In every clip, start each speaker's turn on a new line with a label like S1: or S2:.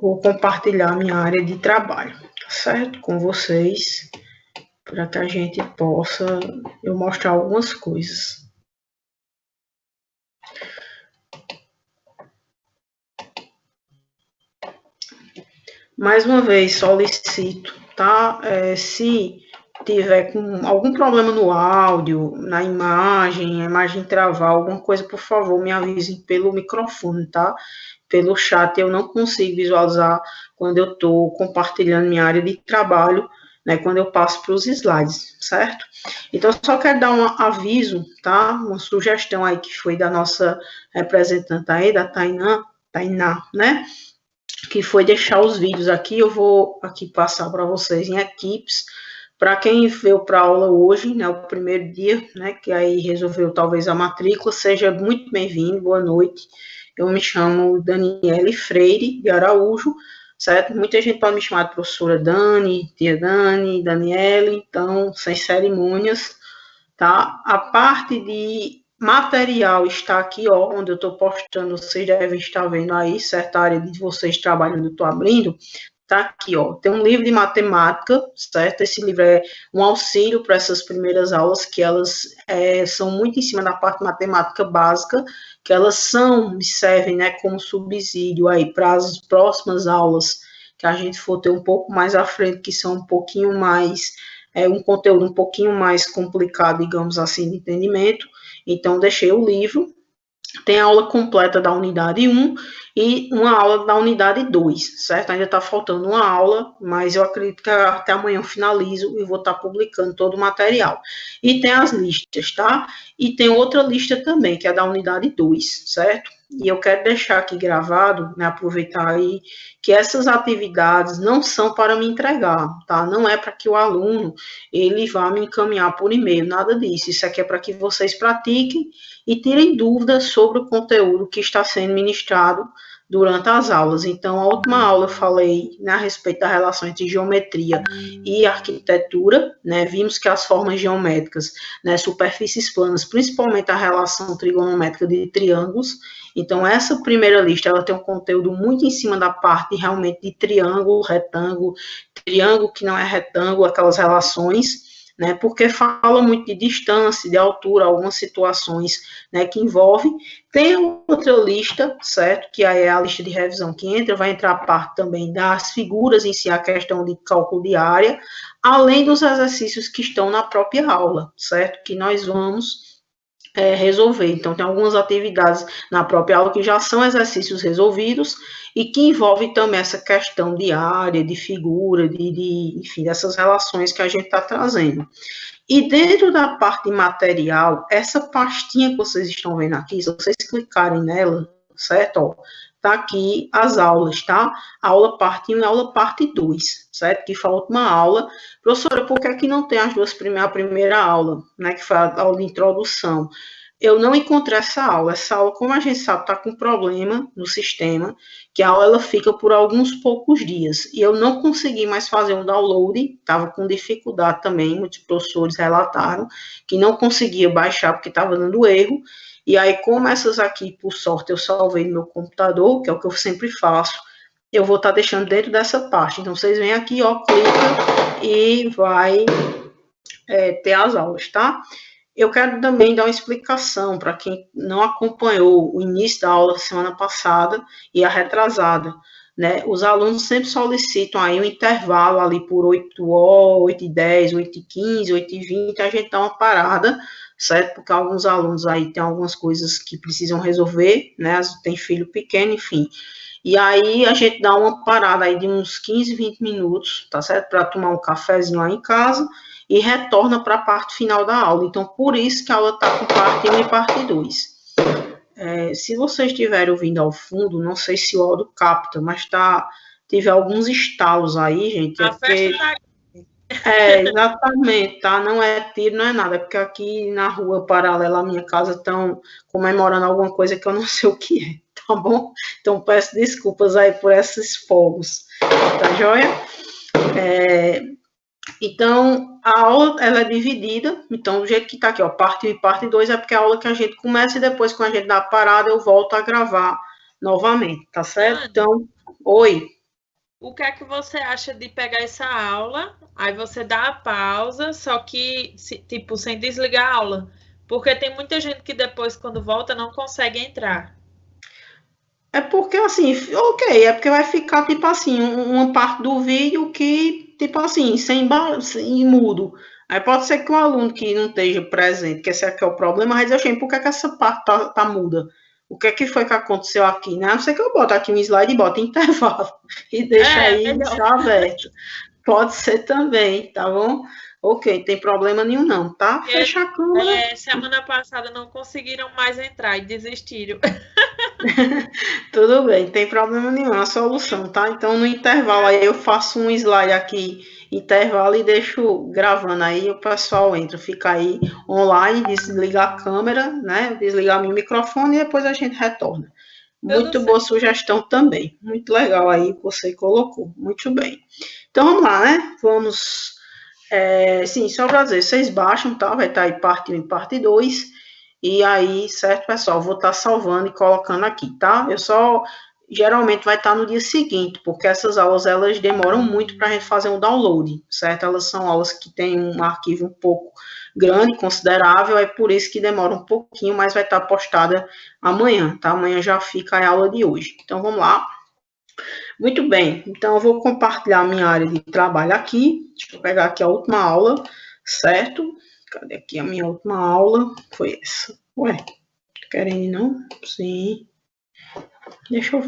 S1: vou compartilhar minha área de trabalho, tá certo? Com vocês, para que a gente possa eu mostrar algumas coisas. Mais uma vez, solicito, tá? Se tiver com algum problema no áudio, na imagem, a imagem travar, alguma coisa, por favor, me avisem pelo microfone, tá? Pelo chat eu não consigo visualizar quando eu estou compartilhando minha área de trabalho, né? Quando eu passo para os slides, certo? Então, só quero dar um aviso, tá? Uma sugestão aí que foi da nossa representante aí, da Tainá, né? Que foi deixar os vídeos aqui, eu vou aqui passar para vocês em equipes, para quem veio para a aula hoje, né, o primeiro dia, né, que aí resolveu talvez a matrícula, seja muito bem-vindo, boa noite, eu me chamo Daniele Freire de Araújo, certo? Muita gente pode me chamar de professora Dani, tia Dani, Daniele, então, sem cerimônias, tá? A parte de material está aqui, ó, onde eu estou postando, vocês devem estar vendo aí, certa área de vocês trabalhando, eu estou abrindo, tá aqui, ó, tem um livro de matemática, certo? Esse livro é um auxílio para essas primeiras aulas, que elas são muito em cima da parte matemática básica, que elas servem, né, como subsídio aí para as próximas aulas, que a gente for ter um pouco mais à frente, que são um pouquinho mais um conteúdo um pouquinho mais complicado, digamos assim, de entendimento. Então, deixei o livro. Tem a aula completa da unidade 1 e uma aula da unidade 2, certo? Ainda está faltando uma aula, mas eu acredito que até amanhã eu finalizo e vou estar publicando todo o material. E tem as listas, tá? E tem outra lista também, que é da unidade 2, certo? E eu quero deixar aqui gravado, né, aproveitar aí, que essas atividades não são para me entregar, tá? Não é para que o aluno, ele vá me encaminhar por e-mail, nada disso. Isso aqui é para que vocês pratiquem e tirem dúvidas sobre o conteúdo que está sendo ministrado durante as aulas. Então, a última aula eu falei, né, a respeito da relação entre geometria e arquitetura, né, vimos que as formas geométricas, né, superfícies planas, principalmente a relação trigonométrica de triângulos. Então, essa primeira lista, ela tem um conteúdo muito em cima da parte realmente de triângulo, retângulo, triângulo que não é retângulo, aquelas relações, né, porque fala muito de distância, de altura, algumas situações, né, que envolvem. Tem outra lista, certo, que aí é a lista de revisão que entra, vai entrar a parte também das figuras em si, a questão de cálculo de área, além dos exercícios que estão na própria aula, certo, que nós vamos resolver. Então, tem algumas atividades na própria aula que já são exercícios resolvidos e que envolvem também essa questão de área, de figura, enfim, dessas relações que a gente está trazendo. E dentro da parte material, essa pastinha que vocês estão vendo aqui, se vocês clicarem nela, certo? Ó, tá aqui as aulas, tá? Aula parte 1 e aula parte 2, certo? Que falta uma aula. Professora, por que aqui não tem as duas a primeira aula, né? Que foi a aula de introdução. Eu não encontrei essa aula. Essa aula, como a gente sabe, está com problema no sistema, que a aula ela fica por alguns poucos dias. E eu não consegui mais fazer um download, estava com dificuldade também, muitos professores relataram que não conseguia baixar porque estava dando erro. E aí, como essas aqui, por sorte, eu salvei no meu computador, que é o que eu sempre faço, eu vou estar deixando dentro dessa parte. Então, vocês vêm aqui, ó, clica e vai ter as aulas, tá? Eu quero também dar uma explicação para quem não acompanhou o início da aula semana passada e a retrasada, né? Os alunos sempre solicitam aí um intervalo ali por 8h, 8h10, 8h15, 8h20, a gente dá uma parada, certo? Porque alguns alunos aí têm algumas coisas que precisam resolver, né? Tem filho pequeno, enfim. E aí a gente dá uma parada aí de uns 15, 20 minutos, tá certo? Para tomar um cafezinho aí em casa e retorna para a parte final da aula. Então, por isso que a aula está com parte 1 e parte 2. Se vocês estiverem ouvindo ao fundo, não sei se o áudio capta, mas tive alguns estalos aí, gente.
S2: A festa tá...
S1: Exatamente, tá? Não é tiro, não é nada, porque aqui na rua paralela à minha casa estão comemorando alguma coisa que eu não sei o que é, tá bom? Então, peço desculpas aí por esses fogos, tá joia? Então, a aula, ela é dividida, então, do jeito que tá aqui, ó, parte 1 e parte 2, é porque é a aula que a gente começa e depois, quando a gente dá a parada, eu volto a gravar novamente, tá certo? Então, oi.
S2: O que é que você acha de pegar essa aula, aí você dá a pausa, só que, tipo, sem desligar a aula? Porque tem muita gente que depois, quando volta, não consegue entrar.
S1: É porque assim, ok, é porque vai ficar tipo assim, uma parte do vídeo que, tipo assim, sem mudo. Aí pode ser que o aluno que não esteja presente, que esse aqui é o problema, vai dizer, gente, por que, que essa parte tá muda? O que é que foi que aconteceu aqui, né? A não ser que eu boto aqui um slide e boto intervalo e deixa
S2: É,
S1: aí
S2: melhor.
S1: já aberto. Pode ser também, tá bom? Ok, tem problema nenhum não, tá?
S2: Porque
S1: Fecha a câmera.
S2: semana passada não conseguiram mais entrar e desistiram.
S1: Tudo bem, tem problema nenhum, é a solução, tá? Então, no intervalo aí eu faço um slide aqui, intervalo, e deixo gravando aí, o pessoal entra, fica aí online, desliga a câmera, né? Desligar meu microfone e depois a gente retorna.
S2: Tudo
S1: Muito boa
S2: certo.
S1: sugestão também, muito legal aí que você colocou, muito bem. Então, vamos lá, né? Vamos, sim, só para dizer, vocês baixam, tá? Vai estar aí parte 1 e parte 2. E aí, certo, pessoal? Vou estar salvando e colocando aqui, tá? Eu só geralmente vai estar no dia seguinte, porque essas aulas elas demoram muito para a gente fazer um download, certo? Elas são aulas que têm um arquivo um pouco grande, considerável, é por isso que demora um pouquinho, mas vai estar postada amanhã, tá? Amanhã já fica a aula de hoje. Então vamos lá. Muito bem, então eu vou compartilhar minha área de trabalho aqui. Deixa eu pegar aqui a última aula, certo? Cadê aqui a minha última aula? Foi essa. Ué, querendo não? Sim. Deixa eu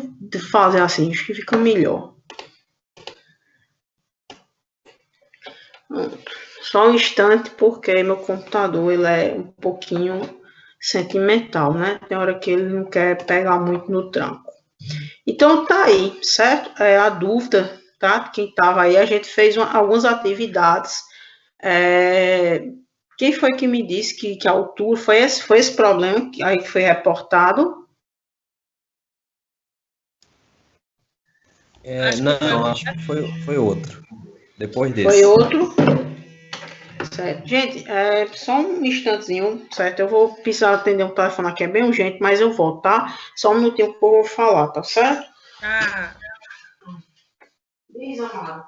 S1: fazer assim, acho que fica melhor. Só um instante, porque meu computador ele é um pouquinho sentimental, né? Tem hora que ele não quer pegar muito no tranco. Então tá aí, certo? É a dúvida, tá? Quem tava aí, a gente fez algumas atividades. Quem foi que me disse que a altura foi esse problema que aí que foi reportado?
S2: Acho que foi.
S3: Não, acho que foi outro. Depois
S1: Foi
S3: desse.
S1: outro? Certo. Gente, só um instantezinho, certo? Eu vou precisar atender um telefone aqui, é bem urgente, mas eu volto, tá? Só um minutinho que eu vou falar, tá certo?
S2: Ah,
S1: Diz, amado.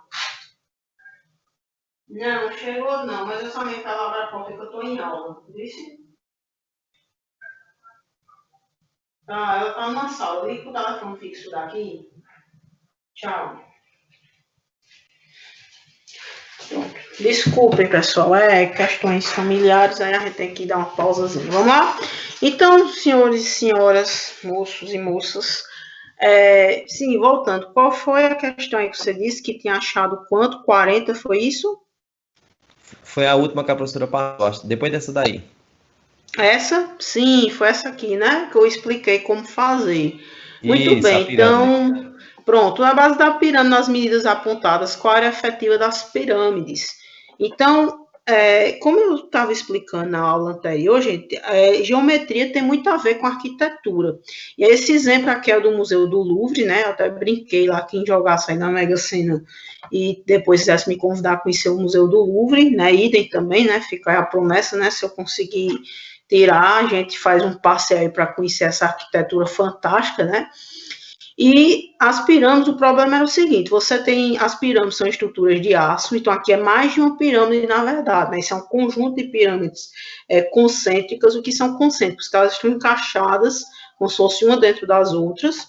S1: Não, chegou não, mas eu só me falar para porque que eu tô em aula. Disse? Ah, ela tá numa sala. Liga pro telefone fixo daqui. Tchau. Pronto. Desculpem, pessoal, questões familiares, aí a gente tem que dar uma pausazinha. Vamos lá? Então, senhores e senhoras, moços e moças, sim, voltando, qual foi a questão aí que você disse que tinha achado quanto? 40, foi isso?
S3: Foi a última que a professora passou, depois dessa daí.
S1: Essa? Sim, foi essa aqui, né? Que eu expliquei como fazer. Muito
S3: Isso, a
S1: bem,
S3: pirâmide.
S1: então, pronto. Na base da pirâmide, nas medidas apontadas, qual a área efetiva das pirâmides? Então, como eu estava explicando na aula anterior, gente, geometria tem muito a ver com arquitetura. E esse exemplo aqui é do Museu do Louvre, né? Eu até brinquei lá, quem jogasse aí na Mega Sena e depois quisesse me convidar a conhecer o Museu do Louvre, né? Idem também, né? Fica aí a promessa, né? Se eu conseguir tirar, a gente faz um passeio aí para conhecer essa arquitetura fantástica, né? E as pirâmides, o problema era o seguinte: você tem as pirâmides são estruturas de aço, então aqui é mais de uma pirâmide na verdade, né? Isso é um conjunto de pirâmides concêntricas. O que são concêntricas? Porque elas estão encaixadas como se fosse uma dentro das outras.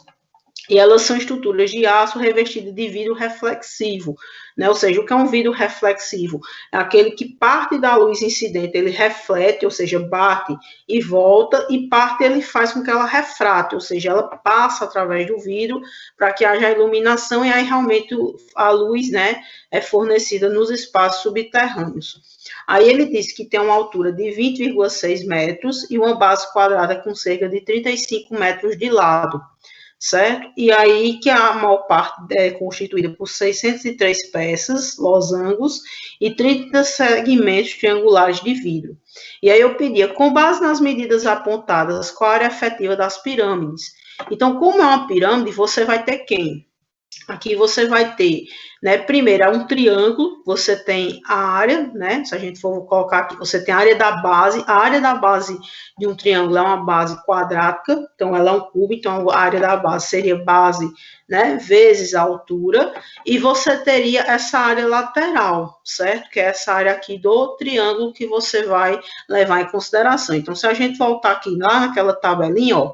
S1: E elas são estruturas de aço revestidas de vidro reflexivo, né? Ou seja, o que é um vidro reflexivo? É aquele que parte da luz incidente, ele reflete, ou seja, bate e volta, e parte ele faz com que ela refrate, ou seja, ela passa através do vidro para que haja iluminação e aí realmente a luz, né, é fornecida nos espaços subterrâneos. Aí ele diz que tem uma altura de 20,6 metros e uma base quadrada com cerca de 35 metros de lado, certo? E aí que a maior parte é constituída por 603 peças, losangos, e 30 segmentos triangulares de vidro. E aí eu pedia, com base nas medidas apontadas, qual a área efetiva das pirâmides. Então, como é uma pirâmide, você vai ter quem? Aqui você vai ter, né, primeiro é um triângulo, você tem a área, né, se a gente for colocar aqui, você tem a área da base de um triângulo é uma base quadrática, então ela é um cubo, então a área da base seria base, né, vezes a altura, e você teria essa área lateral, certo? Que é essa área aqui do triângulo que você vai levar em consideração. Então, se a gente voltar aqui lá naquela tabelinha, ó,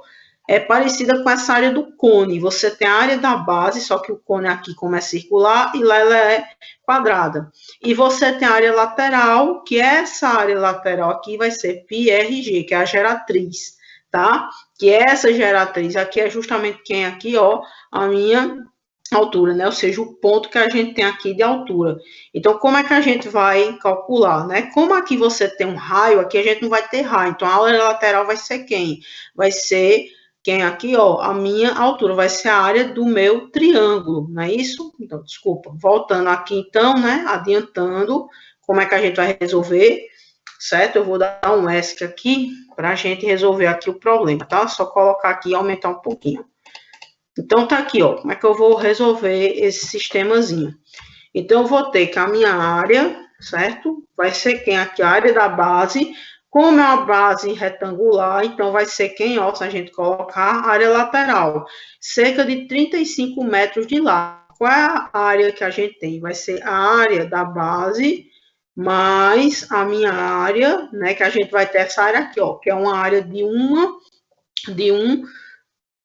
S1: é parecida com essa área do cone. Você tem a área da base, só que o cone aqui, como é circular, e lá ela é quadrada. E você tem a área lateral, que essa área lateral aqui vai ser πRG, que é a geratriz, tá? Que essa geratriz aqui é justamente quem aqui, ó, a minha altura, né? Ou seja, o ponto que a gente tem aqui de altura. Então, como é que a gente vai calcular, né? Como aqui você tem um raio, aqui a gente não vai ter raio. Então, a área lateral vai ser quem? Vai ser quem aqui, ó, a minha altura vai ser a área do meu triângulo, não é isso? Então, desculpa, voltando aqui então, né, adiantando, como é que a gente vai resolver, certo? Eu vou dar um ESC aqui, para a gente resolver aqui o problema, tá? Só colocar aqui e aumentar um pouquinho. Então, tá aqui, ó, como é que eu vou resolver esse sistemazinho. Então, eu vou ter que a minha área, certo? Vai ser quem aqui, a área da base. Como é uma base retangular, então vai ser quem, ó, se a gente colocar a área lateral, cerca de 35 metros de lado. Qual é a área que a gente tem? Vai ser a área da base mais a minha área, né, que a gente vai ter essa área aqui, ó, que é uma área de um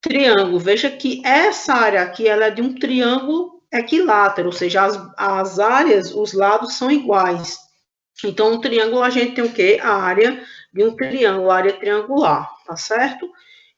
S1: triângulo. Veja que essa área aqui, ela é de um triângulo equilátero, ou seja, as áreas, os lados são iguais. Então, um triângulo, a gente tem o quê? A área de um triângulo, a área triangular, tá certo?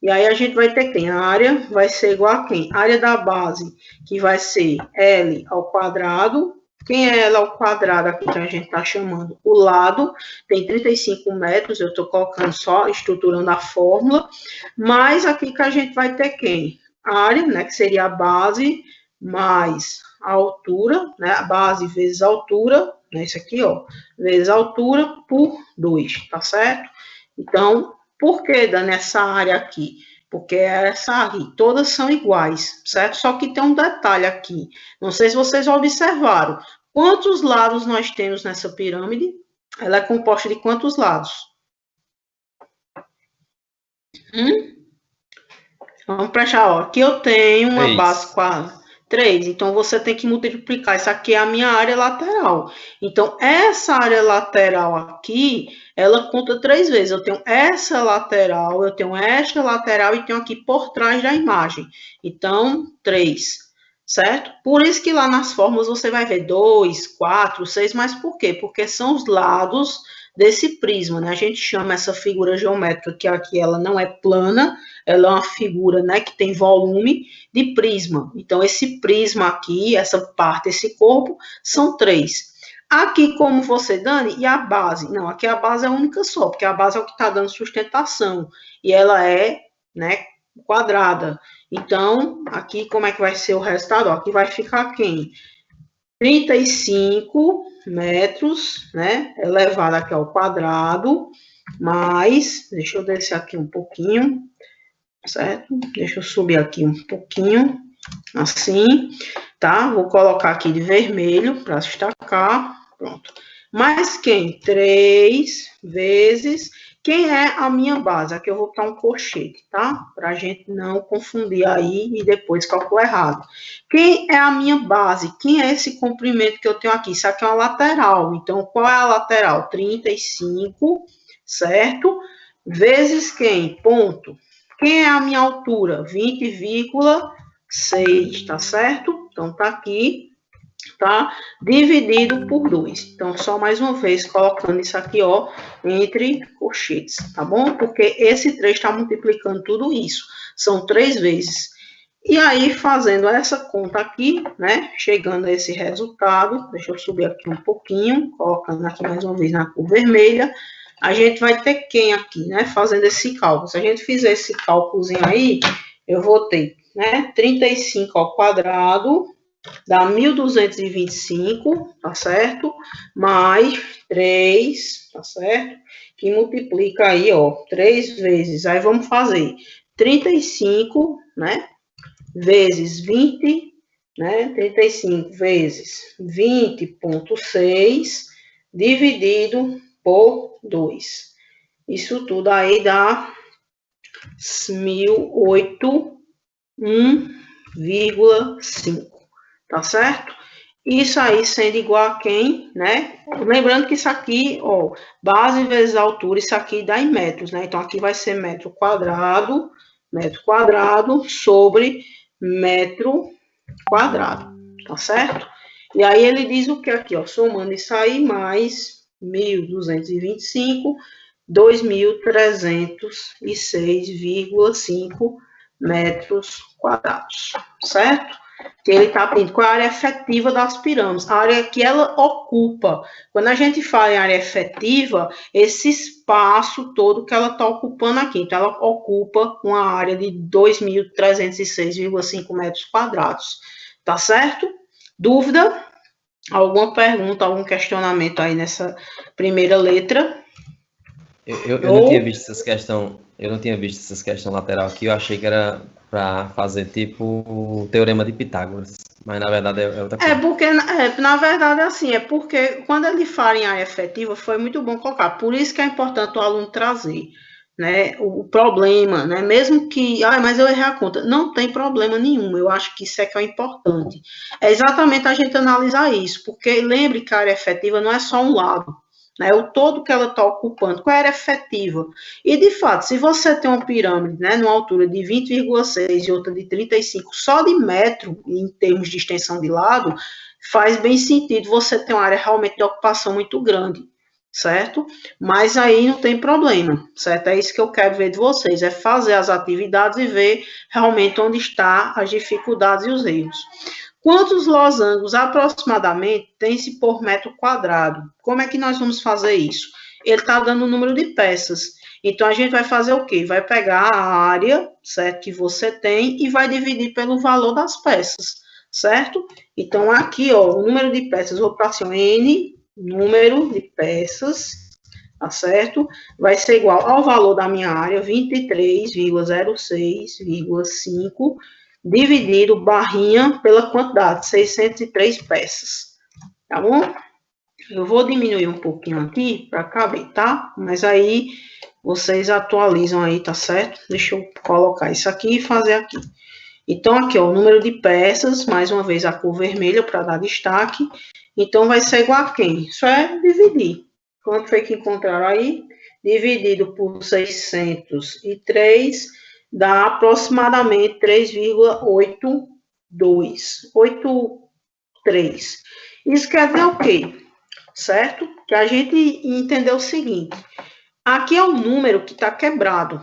S1: E aí, a gente vai ter quem? A área vai ser igual a quem? A área da base, que vai ser L ao quadrado. Quem é L ao quadrado aqui, que a gente tá chamando? O lado, tem 35 metros, eu tô colocando só, estruturando a fórmula. Mas aqui que a gente vai ter quem? A área, né, que seria a base, mais a altura, né, a base vezes a altura, esse aqui, ó, vezes a altura por 2, tá certo? Então, por que dando essa área aqui? Porque essa aqui, todas são iguais, certo? Só que tem um detalhe aqui, não sei se vocês observaram, quantos lados nós temos nessa pirâmide? Ela é composta de quantos lados? Vamos prestar, ó, aqui eu tenho uma base quase 3, então você tem que multiplicar, isso aqui é a minha área lateral. Então, essa área lateral aqui, ela conta 3 vezes. Eu tenho essa lateral, eu tenho esta lateral e tenho aqui por trás da imagem. Então, 3, certo? Por isso que lá nas fórmulas você vai ver 2, 4, 6, mas por quê? Porque são os lados desse prisma, né? A gente chama essa figura geométrica, que aqui ela não é plana, ela é uma figura, né, que tem volume de prisma. Então, esse prisma aqui, essa parte, esse corpo, são 3. Aqui, como você, Dani, e a base? Não, aqui a base é única só, porque a base é o que está dando sustentação. E ela é, né, quadrada. Então, aqui, como é que vai ser o resultado? Ó, aqui vai ficar quem? 35 metros, né, elevado aqui ao quadrado, mais, deixa eu descer aqui um pouquinho, certo? Deixa eu subir aqui um pouquinho, assim, tá? Vou colocar aqui de vermelho para destacar, pronto. Mais quem? 3 vezes, quem é a minha base? Aqui eu vou botar um colchete, tá? Para a gente não confundir aí e depois calcular errado. Quem é a minha base? Quem é esse comprimento que eu tenho aqui? Isso aqui é uma lateral, então qual é a lateral? 35, certo? Vezes quem? Ponto. Quem é a minha altura? 20,6, tá certo? Então, tá aqui, tá? Dividido por 2. Então, só mais uma vez, colocando isso aqui, ó, entre colchetes, tá bom? Porque esse 3 está multiplicando tudo isso. São 3 vezes. E aí, fazendo essa conta aqui, né? Chegando a esse resultado, deixa eu subir aqui um pouquinho, colocando aqui mais uma vez na cor vermelha. A gente vai ter quem aqui, né? Fazendo esse cálculo. Se a gente fizer esse cálculozinho aí, eu vou ter, né? 35 ao quadrado, dá 1.225, tá certo? Mais 3, tá certo? Que multiplica aí, ó, 3 vezes. Aí vamos fazer 35, né? Vezes 20 né? 35 vezes 20,6 dividido por 2. Isso tudo aí dá 1.008,1,5, tá certo? Isso aí sendo igual a quem, né? Lembrando que isso aqui, ó, base vezes altura, isso aqui dá em metros, né? Então, aqui vai ser metro quadrado sobre metro quadrado, tá certo? E aí ele diz o que aqui, ó, somando isso aí, mais 1.225, 2.306,5 metros quadrados, certo? Que ele está pedindo qual é a área efetiva das pirâmides, a área que ela ocupa. Quando a gente fala em área efetiva, esse espaço todo que ela está ocupando aqui. Então, ela ocupa uma área de 2.306,5 metros quadrados. Tá certo? Dúvida? Alguma pergunta, algum questionamento aí nessa primeira letra?
S3: Eu não tinha visto essas questões. Eu não tinha visto essas questões lateral aqui. Eu achei que era para fazer tipo o teorema de Pitágoras, mas na verdade é outra coisa.
S1: Porque, na verdade, assim, é porque quando ele fala em área efetiva, foi muito bom colocar. Por isso que é importante o aluno trazer, né, o problema, né, mesmo que, mas eu errei a conta, não tem problema nenhum, eu acho que isso é que é o importante. É exatamente a gente analisar isso, porque lembre que a área efetiva não é só um lado, né, o todo que ela está ocupando, qual é a área efetiva? E, de fato, se você tem uma pirâmide, né, numa altura de 20,6 e outra de 35, só de metro, em termos de extensão de lado, faz bem sentido você ter uma área realmente de ocupação muito grande, certo? Mas aí não tem problema, certo? É isso que eu quero ver de vocês, é fazer as atividades e ver realmente onde estão as dificuldades e os erros. Quantos losangos aproximadamente tem-se por metro quadrado? Como é que nós vamos fazer isso? Ele está dando o número de peças. Então, a gente vai fazer o quê? Vai pegar a área, certo, que você tem e vai dividir pelo valor das peças, certo? Então, aqui, ó, o número de peças, vou para assim, N, número de peças, tá certo? Vai ser igual ao valor da minha área, 23,06,5, dividido barrinha pela quantidade, 603 peças, tá bom? Eu vou diminuir um pouquinho aqui para caber, tá? Mas aí vocês atualizam aí, tá certo? Deixa eu colocar isso aqui e fazer aqui. Então, aqui, ó, o número de peças, mais uma vez a cor vermelha para dar destaque. Então, vai ser igual a quem? Isso é dividir. Quanto foi que encontraram aí? Dividido por 603 dá aproximadamente 3,83. Isso quer dizer o quê? Certo? Que a gente entendeu o seguinte. Aqui é um número que está quebrado,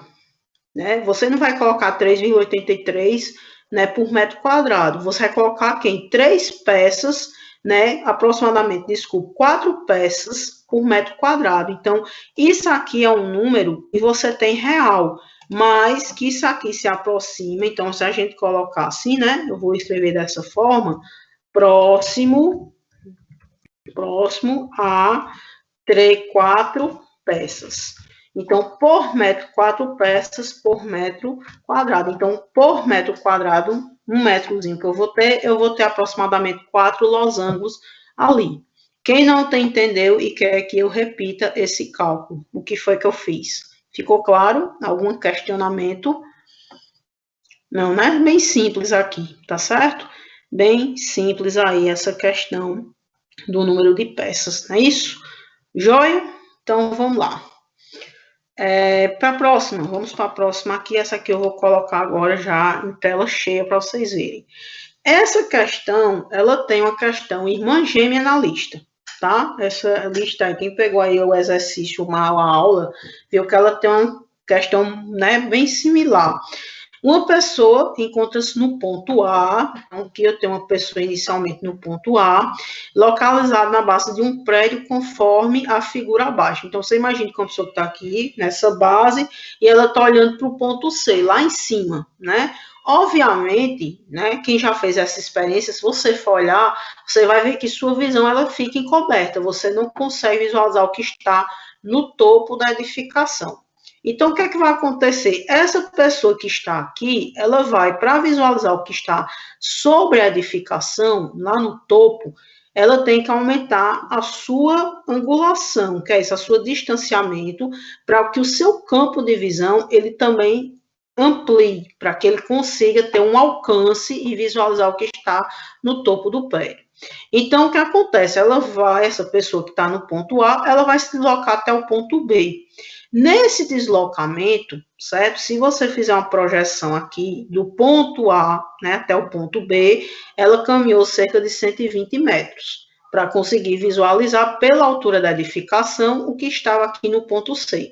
S1: né? Você não vai colocar 3,83, né, por metro quadrado. Você vai colocar aqui em 3 peças, né, aproximadamente, desculpa, 4 peças por metro quadrado. Então, isso aqui é um número que você tem real, mas que isso aqui se aproxima. Então, se a gente colocar assim, né, eu vou escrever dessa forma, próximo a 4 peças. Então, por metro, 4 peças por metro quadrado. Então, por metro quadrado, um metrozinho que eu vou ter aproximadamente 4 losangos ali. Quem não entendeu e quer que eu repita esse cálculo, o que foi que eu fiz? Ficou claro? Algum questionamento? Não, né? Bem simples aqui, tá certo? Bem simples aí essa questão do número de peças, não é isso? Joia? Então, vamos lá. Para a próxima, vamos para a próxima aqui. Essa aqui eu vou colocar agora já em tela cheia para vocês verem. Essa questão, ela tem uma questão irmã gêmea na lista, tá? Essa lista aí, quem pegou aí o exercício, uma aula, viu que ela tem uma questão, né, bem similar. Uma pessoa encontra-se no ponto A, aqui eu tenho uma pessoa inicialmente no ponto A, localizado na base de um prédio conforme a figura abaixo. Então, você imagina que uma pessoa está aqui nessa base e ela está olhando para o ponto C, lá em cima, né? Obviamente, né, quem já fez essa experiência, se você for olhar, você vai ver que sua visão ela fica encoberta, você não consegue visualizar o que está no topo da edificação. Então, o que é que vai acontecer? Essa pessoa que está aqui, ela vai, para visualizar o que está sobre a edificação, lá no topo, ela tem que aumentar a sua angulação, que é isso, a sua distanciamento, para que o seu campo de visão, ele também amplie, para que ele consiga ter um alcance e visualizar o que está no topo do prédio. Então, o que acontece? Essa pessoa que está no ponto A, ela vai se deslocar até o ponto B. Nesse deslocamento, certo? Se você fizer uma projeção aqui do ponto A, né, até o ponto B, ela caminhou cerca de 120 metros para conseguir visualizar pela altura da edificação o que estava aqui no ponto C.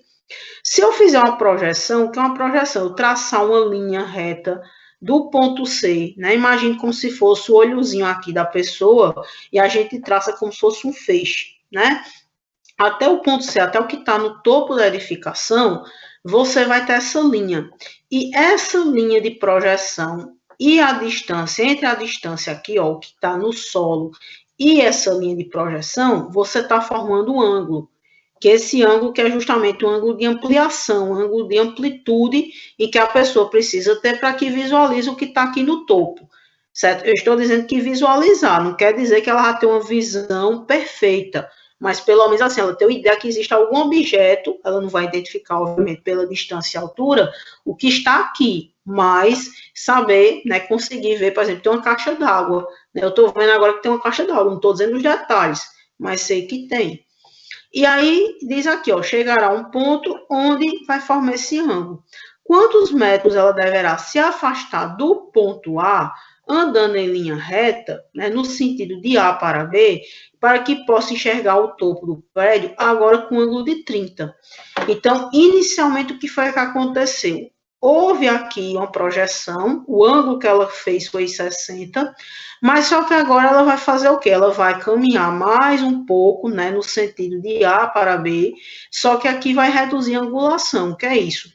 S1: Se eu fizer uma projeção, que é uma projeção, eu traçar uma linha reta do ponto C, né? Imagine como se fosse o olhozinho aqui da pessoa e a gente traça como se fosse um feixe, né? Até o ponto C, até o que está no topo da edificação, você vai ter essa linha. E essa linha de projeção e a distância, entre a distância aqui, ó, o que está no solo, e essa linha de projeção, você está formando um ângulo. Que esse ângulo que é justamente o ângulo de ampliação, o ângulo de amplitude e que a pessoa precisa ter para que visualize o que está aqui no topo, certo? Eu estou dizendo que visualizar, não quer dizer que ela vai ter uma visão perfeita, mas pelo menos assim, ela tem uma ideia que existe algum objeto, ela não vai identificar, obviamente, pela distância e altura, o que está aqui, mas saber, né, conseguir ver, por exemplo, tem uma caixa d'água, né? Eu estou vendo agora que tem uma caixa d'água, não estou dizendo os detalhes, mas sei que tem. E aí, diz aqui, ó, chegará a um ponto onde vai formar esse ângulo. Quantos metros ela deverá se afastar do ponto A, andando em linha reta, né, no sentido de A para B, para que possa enxergar o topo do prédio, agora com ângulo de 30. Então, inicialmente, o que foi que aconteceu? Houve aqui uma projeção, o ângulo que ela fez foi 60, mas só que agora ela vai fazer o quê? Ela vai caminhar mais um pouco, né, no sentido de A para B, só que aqui vai reduzir a angulação, que é isso.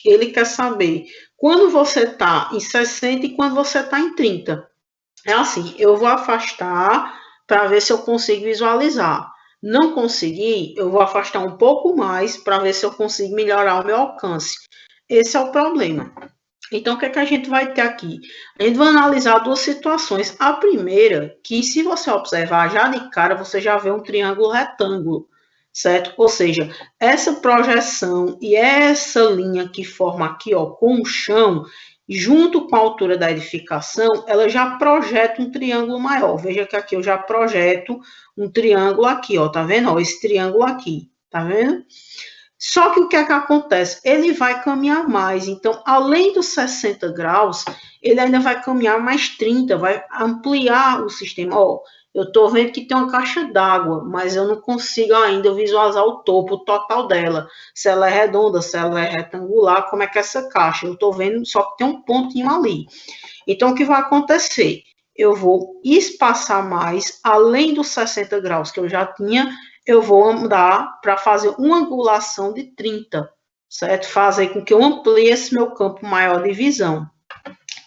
S1: Ele quer saber quando você está em 60 e quando você está em 30. É assim, eu vou afastar para ver se eu consigo visualizar. Não conseguir, eu vou afastar um pouco mais para ver se eu consigo melhorar o meu alcance. Esse é o problema. Então, o que é que a gente vai ter aqui? A gente vai analisar duas situações. A primeira, que se você observar já de cara, você já vê um triângulo retângulo, certo? Ou seja, essa projeção e essa linha que forma aqui, ó, com o chão, junto com a altura da edificação, ela já projeta um triângulo maior. Veja que aqui eu já projeto um triângulo aqui, ó, tá vendo? Ó, esse triângulo aqui, tá vendo? Só que o que é que acontece? Ele vai caminhar mais. Então, além dos 60 graus, ele ainda vai caminhar mais 30, vai ampliar o sistema. Ó, eu estou vendo que tem uma caixa d'água, mas eu não consigo ainda visualizar o topo total dela. Se ela é redonda, se ela é retangular, como é que é essa caixa? Eu estou vendo só que tem um pontinho ali. Então, o que vai acontecer? Eu vou espaçar mais, além dos 60 graus que eu já tinha, eu vou andar para fazer uma angulação de 30, certo? Fazer com que eu amplie esse meu campo maior de visão,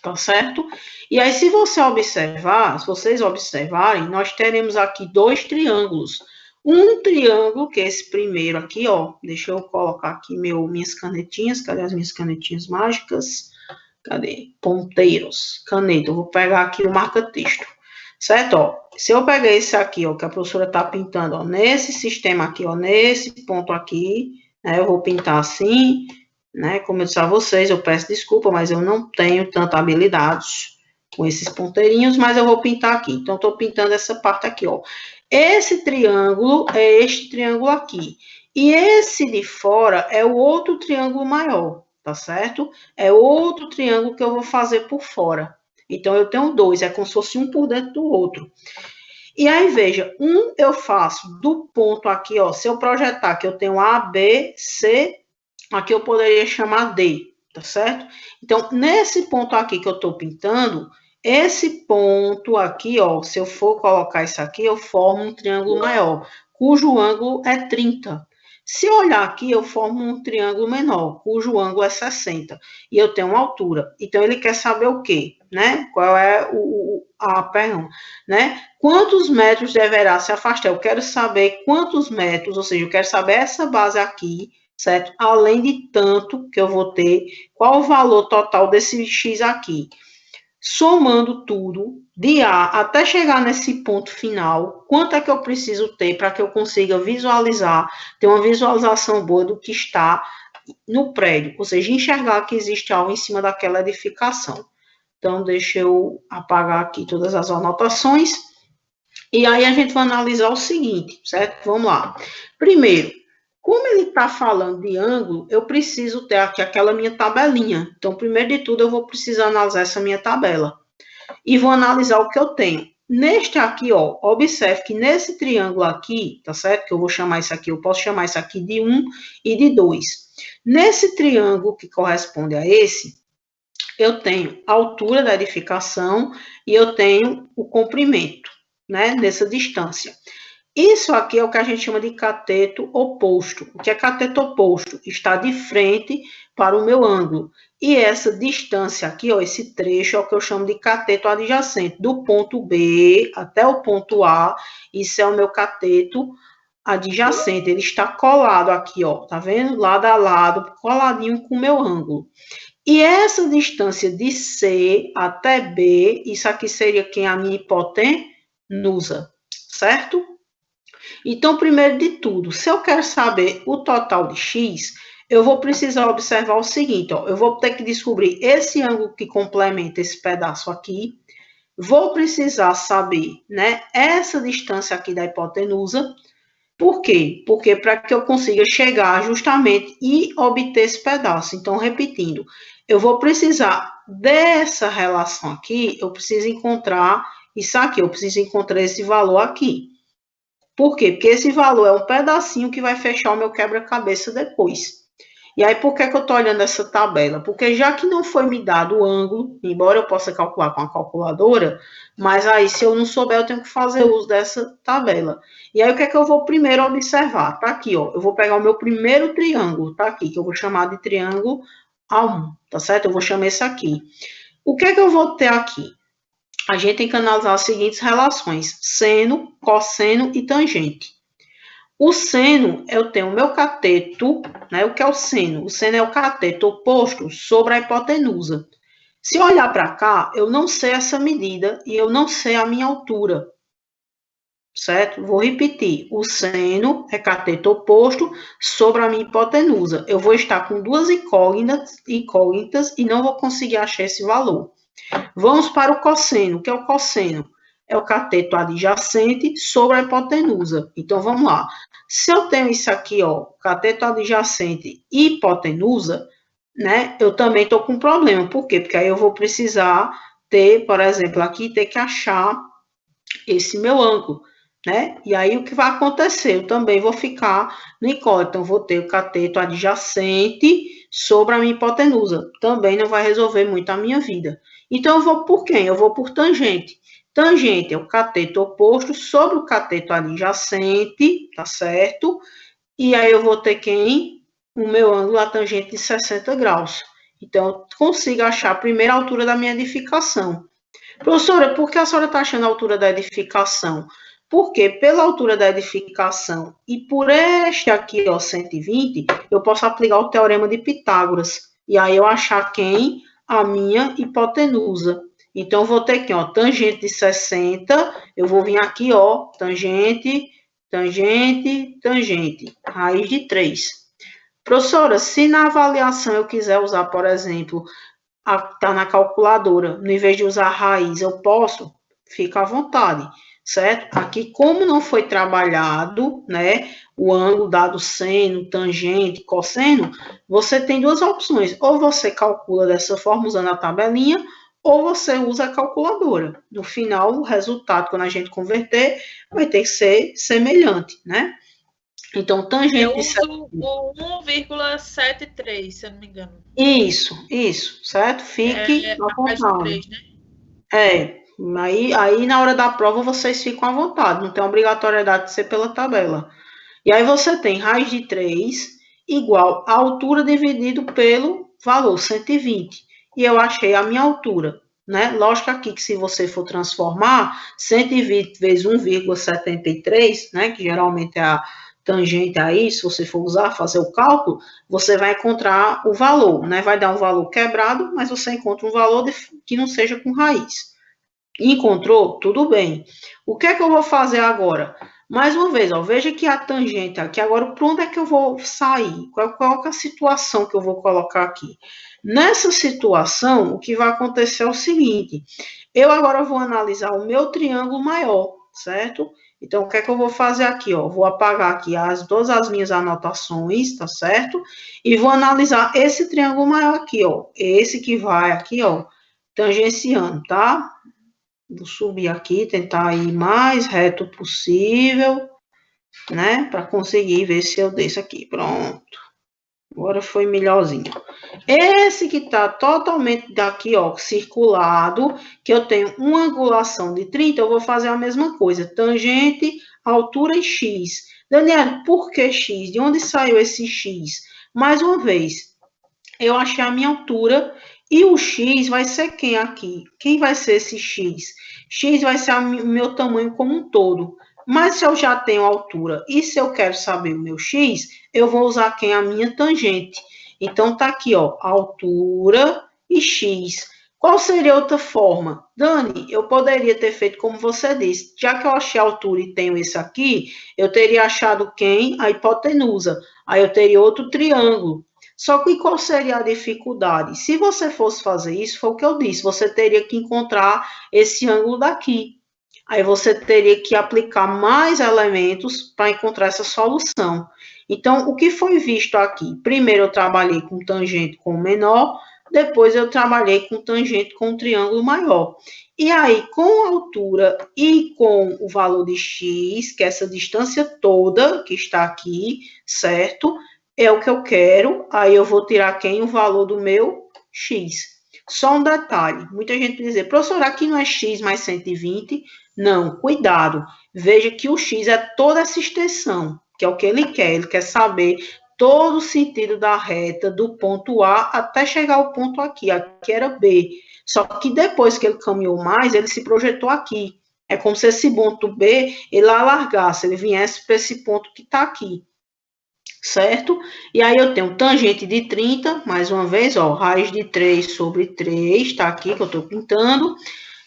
S1: tá certo? E aí, se você observar, se vocês observarem, nós teremos aqui dois triângulos. Um triângulo, que é esse primeiro aqui, ó. Deixa eu colocar aqui minhas canetinhas. Cadê as minhas canetinhas mágicas? Cadê? Ponteiros. Caneta. Eu vou pegar aqui o marca-texto. Certo? Ó, se eu pegar esse aqui, ó, que a professora está pintando, ó, nesse sistema aqui, ó, nesse ponto aqui, né, eu vou pintar assim, né, como eu disse a vocês, eu peço desculpa, mas eu não tenho tanta habilidade com esses ponteirinhos, mas eu vou pintar aqui. Então, estou pintando essa parte aqui, ó. Esse triângulo é este triângulo aqui. E esse de fora é o outro triângulo maior, tá certo? É outro triângulo que eu vou fazer por fora. Então, eu tenho dois, é como se fosse um por dentro do outro. E aí, veja, um eu faço do ponto aqui, ó, se eu projetar que eu tenho A, B, C, aqui eu poderia chamar D, tá certo? Então, nesse ponto aqui que eu tô pintando, esse ponto aqui, ó, se eu for colocar isso aqui, eu formo um triângulo maior, cujo ângulo é 30. Se eu olhar aqui, eu formo um triângulo menor, cujo ângulo é 60. E eu tenho uma altura. Então, ele quer saber o quê? Né? Qual é a pergunta? Né? Quantos metros deverá se afastar? Eu quero saber quantos metros, ou seja, eu quero saber essa base aqui, certo? Além de tanto que eu vou ter, qual o valor total desse X aqui? Somando tudo, de A até chegar nesse ponto final, quanto é que eu preciso ter para que eu consiga visualizar, ter uma visualização boa do que está no prédio, ou seja, enxergar que existe algo em cima daquela edificação. Então, deixa eu apagar aqui todas as anotações. E aí a gente vai analisar o seguinte, certo? Vamos lá. Primeiro, como ele está falando de ângulo, eu preciso ter aqui aquela minha tabelinha. Então, primeiro de tudo, eu vou precisar analisar essa minha tabela. E vou analisar o que eu tenho. Neste aqui, ó, observe que nesse triângulo aqui, tá certo? Que eu vou chamar isso aqui, eu posso chamar isso aqui de 1 e de 2. Nesse triângulo que corresponde a esse, eu tenho a altura da edificação e eu tenho o comprimento, né? Nessa distância. Isso aqui é o que a gente chama de cateto oposto. O que é cateto oposto? Está de frente para o meu ângulo. E essa distância aqui, ó, esse trecho, é o que eu chamo de cateto adjacente. Do ponto B até o ponto A, isso é o meu cateto adjacente. Ele está colado aqui, ó, tá vendo? Lado a lado, coladinho com o meu ângulo. E essa distância de C até B, isso aqui seria quem? A minha hipotenusa, certo? Então, primeiro de tudo, se eu quero saber o total de X, eu vou precisar observar o seguinte, ó, eu vou ter que descobrir esse ângulo que complementa esse pedaço aqui, vou precisar saber, né, essa distância aqui da hipotenusa. Por quê? Porque para que eu consiga chegar justamente e obter esse pedaço. Então, repetindo, eu vou precisar dessa relação aqui, eu preciso encontrar isso aqui, eu preciso encontrar esse valor aqui. Por quê? Porque esse valor é um pedacinho que vai fechar o meu quebra-cabeça depois. E aí, por que eu estou olhando essa tabela? Porque já que não foi me dado o ângulo, embora eu possa calcular com a calculadora, mas aí, se eu não souber, eu tenho que fazer uso dessa tabela. E aí, o que é que eu vou primeiro observar? Tá aqui, ó. Eu vou pegar o meu primeiro triângulo, tá aqui, que eu vou chamar de triângulo A1, tá certo? Eu vou chamar esse aqui. O que é que eu vou ter aqui? A gente tem que analisar as seguintes relações: seno, cosseno e tangente. O seno, eu tenho o meu cateto, né? O que é o seno? O seno é o cateto oposto sobre a hipotenusa. Se eu olhar para cá, eu não sei essa medida e eu não sei a minha altura, certo? Vou repetir. O seno é cateto oposto sobre a minha hipotenusa. Eu vou estar com duas incógnitas e não vou conseguir achar esse valor. Vamos para o cosseno. O que é o cosseno? É o cateto adjacente sobre a hipotenusa. Então, vamos lá. Se eu tenho isso aqui, ó, cateto adjacente e hipotenusa, né, eu também estou com um problema. Por quê? Porque aí eu vou precisar ter, por exemplo, aqui, ter que achar esse meu ângulo, né? E aí, o que vai acontecer? Eu também vou ficar no incógnito. Então, vou ter o cateto adjacente sobre a minha hipotenusa. Também não vai resolver muito a minha vida. Então, eu vou por quem? Eu vou por tangente. Tangente é o cateto oposto sobre o cateto adjacente, tá certo? E aí, eu vou ter quem? O meu ângulo, a tangente de 60 graus. Então, eu consigo achar a primeira altura da minha edificação. Professora, por que a senhora está achando a altura da edificação? Porque pela altura da edificação e por este aqui, ó, 120, eu posso aplicar o teorema de Pitágoras. E aí eu achar quem? A minha hipotenusa. Então, eu vou ter aqui, ó, tangente de 60, eu vou vir aqui, ó, tangente, tangente, tangente, raiz de 3. Professora, se na avaliação eu quiser usar, por exemplo, tá na calculadora, no invés de usar raiz, eu posso? Fica à vontade, certo? Aqui, como não foi trabalhado, né, o ângulo dado seno, tangente, cosseno, você tem duas opções. Ou você calcula dessa forma, usando a tabelinha, ou você usa a calculadora. No final, o resultado, quando a gente converter, vai ter que ser semelhante, né? Então, tangente...
S2: Eu uso o 1,73, se eu não me engano.
S1: Isso, certo? Fique à vontade. 3, né? Aí na hora da prova vocês ficam à vontade, não tem obrigatoriedade de ser pela tabela. E aí você tem raiz de 3 igual a altura dividido pelo valor, 120. E eu achei a minha altura, né? Lógico aqui que se você for transformar, 120 vezes 1,73, né? Que geralmente é a tangente aí, se você for usar, fazer o cálculo, você vai encontrar o valor, né? Vai dar um valor quebrado, mas você encontra um valor que não seja com raiz. Encontrou? Tudo bem. O que é que eu vou fazer agora? Mais uma vez, ó, veja que a tangente aqui, agora, por onde é que eu vou sair? Qual é a situação que eu vou colocar aqui? Nessa situação, o que vai acontecer é o seguinte, eu agora vou analisar o meu triângulo maior, certo? Então, o que é que eu vou fazer aqui, ó? Vou apagar aqui todas as minhas anotações, tá certo? E vou analisar esse triângulo maior aqui, ó. Esse que vai aqui, ó, tangenciando, tá? Vou subir aqui, tentar ir mais reto possível, né? Para conseguir ver se eu desço aqui. Pronto. Agora foi melhorzinho. Esse que tá totalmente daqui, ó, circulado, que eu tenho uma angulação de 30, eu vou fazer a mesma coisa. Tangente, altura e x. Daniel, por que x? De onde saiu esse x? Mais uma vez, eu achei a minha altura e o x vai ser quem aqui? Quem vai ser esse x? X vai ser o meu tamanho como um todo. Mas se eu já tenho altura e se eu quero saber o meu x, eu vou usar quem? A minha tangente. Então, tá aqui, ó, altura e x. Qual seria outra forma? Dani, eu poderia ter feito como você disse. Já que eu achei a altura e tenho isso aqui, eu teria achado quem? A hipotenusa. Aí eu teria outro triângulo. Só que qual seria a dificuldade? Se você fosse fazer isso, foi o que eu disse, você teria que encontrar esse ângulo daqui. Aí você teria que aplicar mais elementos para encontrar essa solução. Então, o que foi visto aqui? Primeiro eu trabalhei com tangente com menor, depois eu trabalhei com tangente com triângulo maior. E aí, com a altura e com o valor de x, que é essa distância toda que está aqui, certo? É o que eu quero, aí eu vou tirar quem? O valor do meu x. Só um detalhe, muita gente vai dizer, professor, aqui não é x mais 120? Não, cuidado, veja que o x é toda essa extensão, que é o que ele quer saber todo o sentido da reta, do ponto A até chegar ao ponto aqui era B. Só que depois que ele caminhou mais, ele se projetou aqui. É como se esse ponto B, ele alargasse, ele viesse para esse ponto que está aqui. Certo? E aí eu tenho tangente de 30, mais uma vez, ó, raiz de 3 sobre 3, tá aqui que eu tô pintando.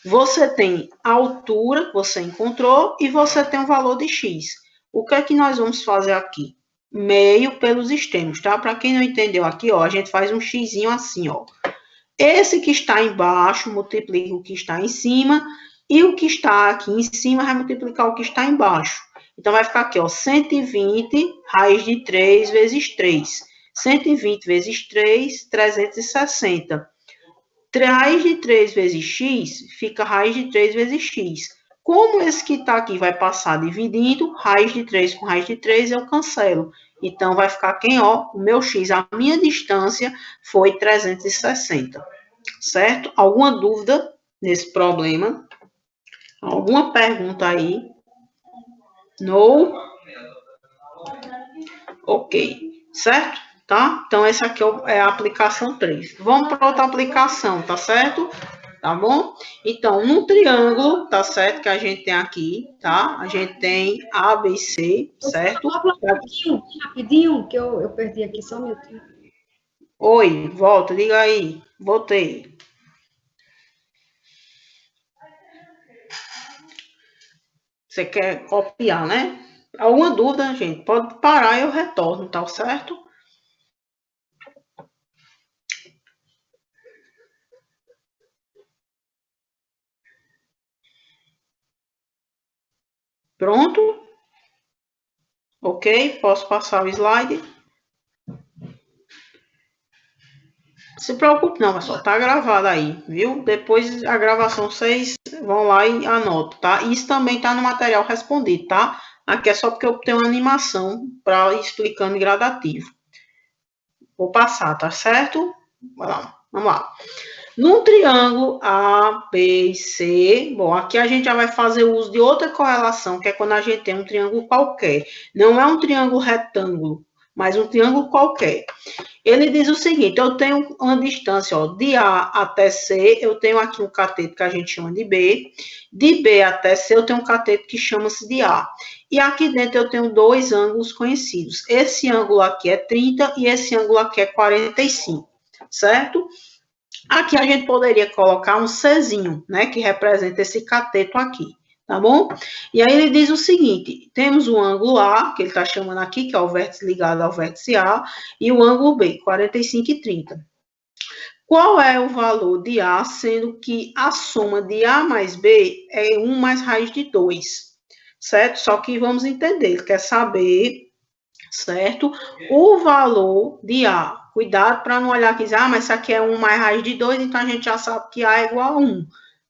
S1: Você tem a altura que você encontrou e você tem o valor de x. O que é que nós vamos fazer aqui? Meio pelos extremos, tá? Para quem não entendeu aqui, ó, a gente faz um xzinho assim, ó. Esse que está embaixo multiplica o que está em cima e o que está aqui em cima vai multiplicar o que está embaixo. Então, vai ficar aqui, ó, 120 raiz de 3 vezes 3. 120 vezes 3, 360. Raiz de 3 vezes x, fica raiz de 3 vezes x. Como esse que está aqui vai passar dividindo, raiz de 3 com raiz de 3, eu cancelo. Então, vai ficar quem, ó, o meu x, a minha distância foi 360. Certo? Alguma dúvida nesse problema? Alguma pergunta aí? No? Ok, certo? Tá? Então, essa aqui é a aplicação 3. Vamos para outra aplicação, tá certo? Tá bom? Então, num triângulo, tá certo? Que a gente tem aqui, tá? A gente tem A, B e C, certo?
S4: Rapidinho, que eu perdi aqui só um minutinho.
S1: Oi, volta, diga aí. Voltei. Você quer copiar, né? Alguma dúvida, gente? Pode parar e eu retorno, tá certo? Pronto? Ok? Posso passar o slide? Se preocupe não, pessoal. Tá gravado aí, viu? Depois a gravação vocês vão lá e anotam, tá? Isso também tá no material respondido, tá? Aqui é só porque eu tenho uma animação para ir explicando em gradativo. Vou passar, tá certo? Vamos lá. Num triângulo A, B e C, bom, aqui a gente já vai fazer uso de outra correlação, que é quando a gente tem um triângulo qualquer. Não é um triângulo retângulo, mas um triângulo qualquer. Ele diz o seguinte, eu tenho uma distância ó, de A até C, eu tenho aqui um cateto que a gente chama de B até C eu tenho um cateto que chama-se de A. E aqui dentro eu tenho dois ângulos conhecidos. Esse ângulo aqui é 30 e esse ângulo aqui é 45, certo? Aqui a gente poderia colocar um Czinho, né, que representa esse cateto aqui, tá bom? E aí ele diz o seguinte, temos o ângulo A, que ele está chamando aqui, que é o vértice ligado ao vértice A, e o ângulo B, 45 e 30. Qual é o valor de A, sendo que a soma de A mais B é 1 mais raiz de 2, certo? Só que vamos entender, ele quer saber, certo? O valor de A. Cuidado para não olhar aqui e dizer, ah, mas isso aqui é 1 mais raiz de 2, então a gente já sabe que A é igual a 1,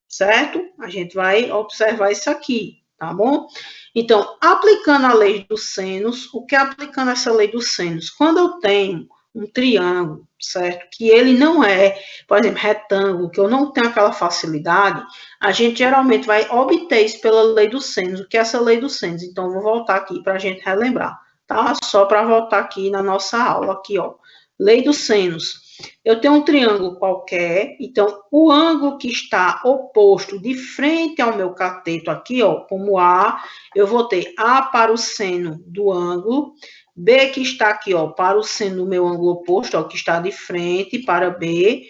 S1: certo? A gente vai observar isso aqui, tá bom? Então, aplicando a lei dos senos, o que é aplicando essa lei dos senos? Quando eu tenho um triângulo, certo? Que ele não é, por exemplo, retângulo, que eu não tenho aquela facilidade, a gente geralmente vai obter isso pela lei dos senos. O que é essa lei dos senos? Então, eu vou voltar aqui para a gente relembrar, tá? Só para voltar aqui na nossa aula, aqui, ó. Lei dos senos. Eu tenho um triângulo qualquer, então, o ângulo que está oposto de frente ao meu cateto aqui, ó, como A, eu vou ter A para o seno do ângulo, B que está aqui, ó, para o seno do meu ângulo oposto, ó, que está de frente para B,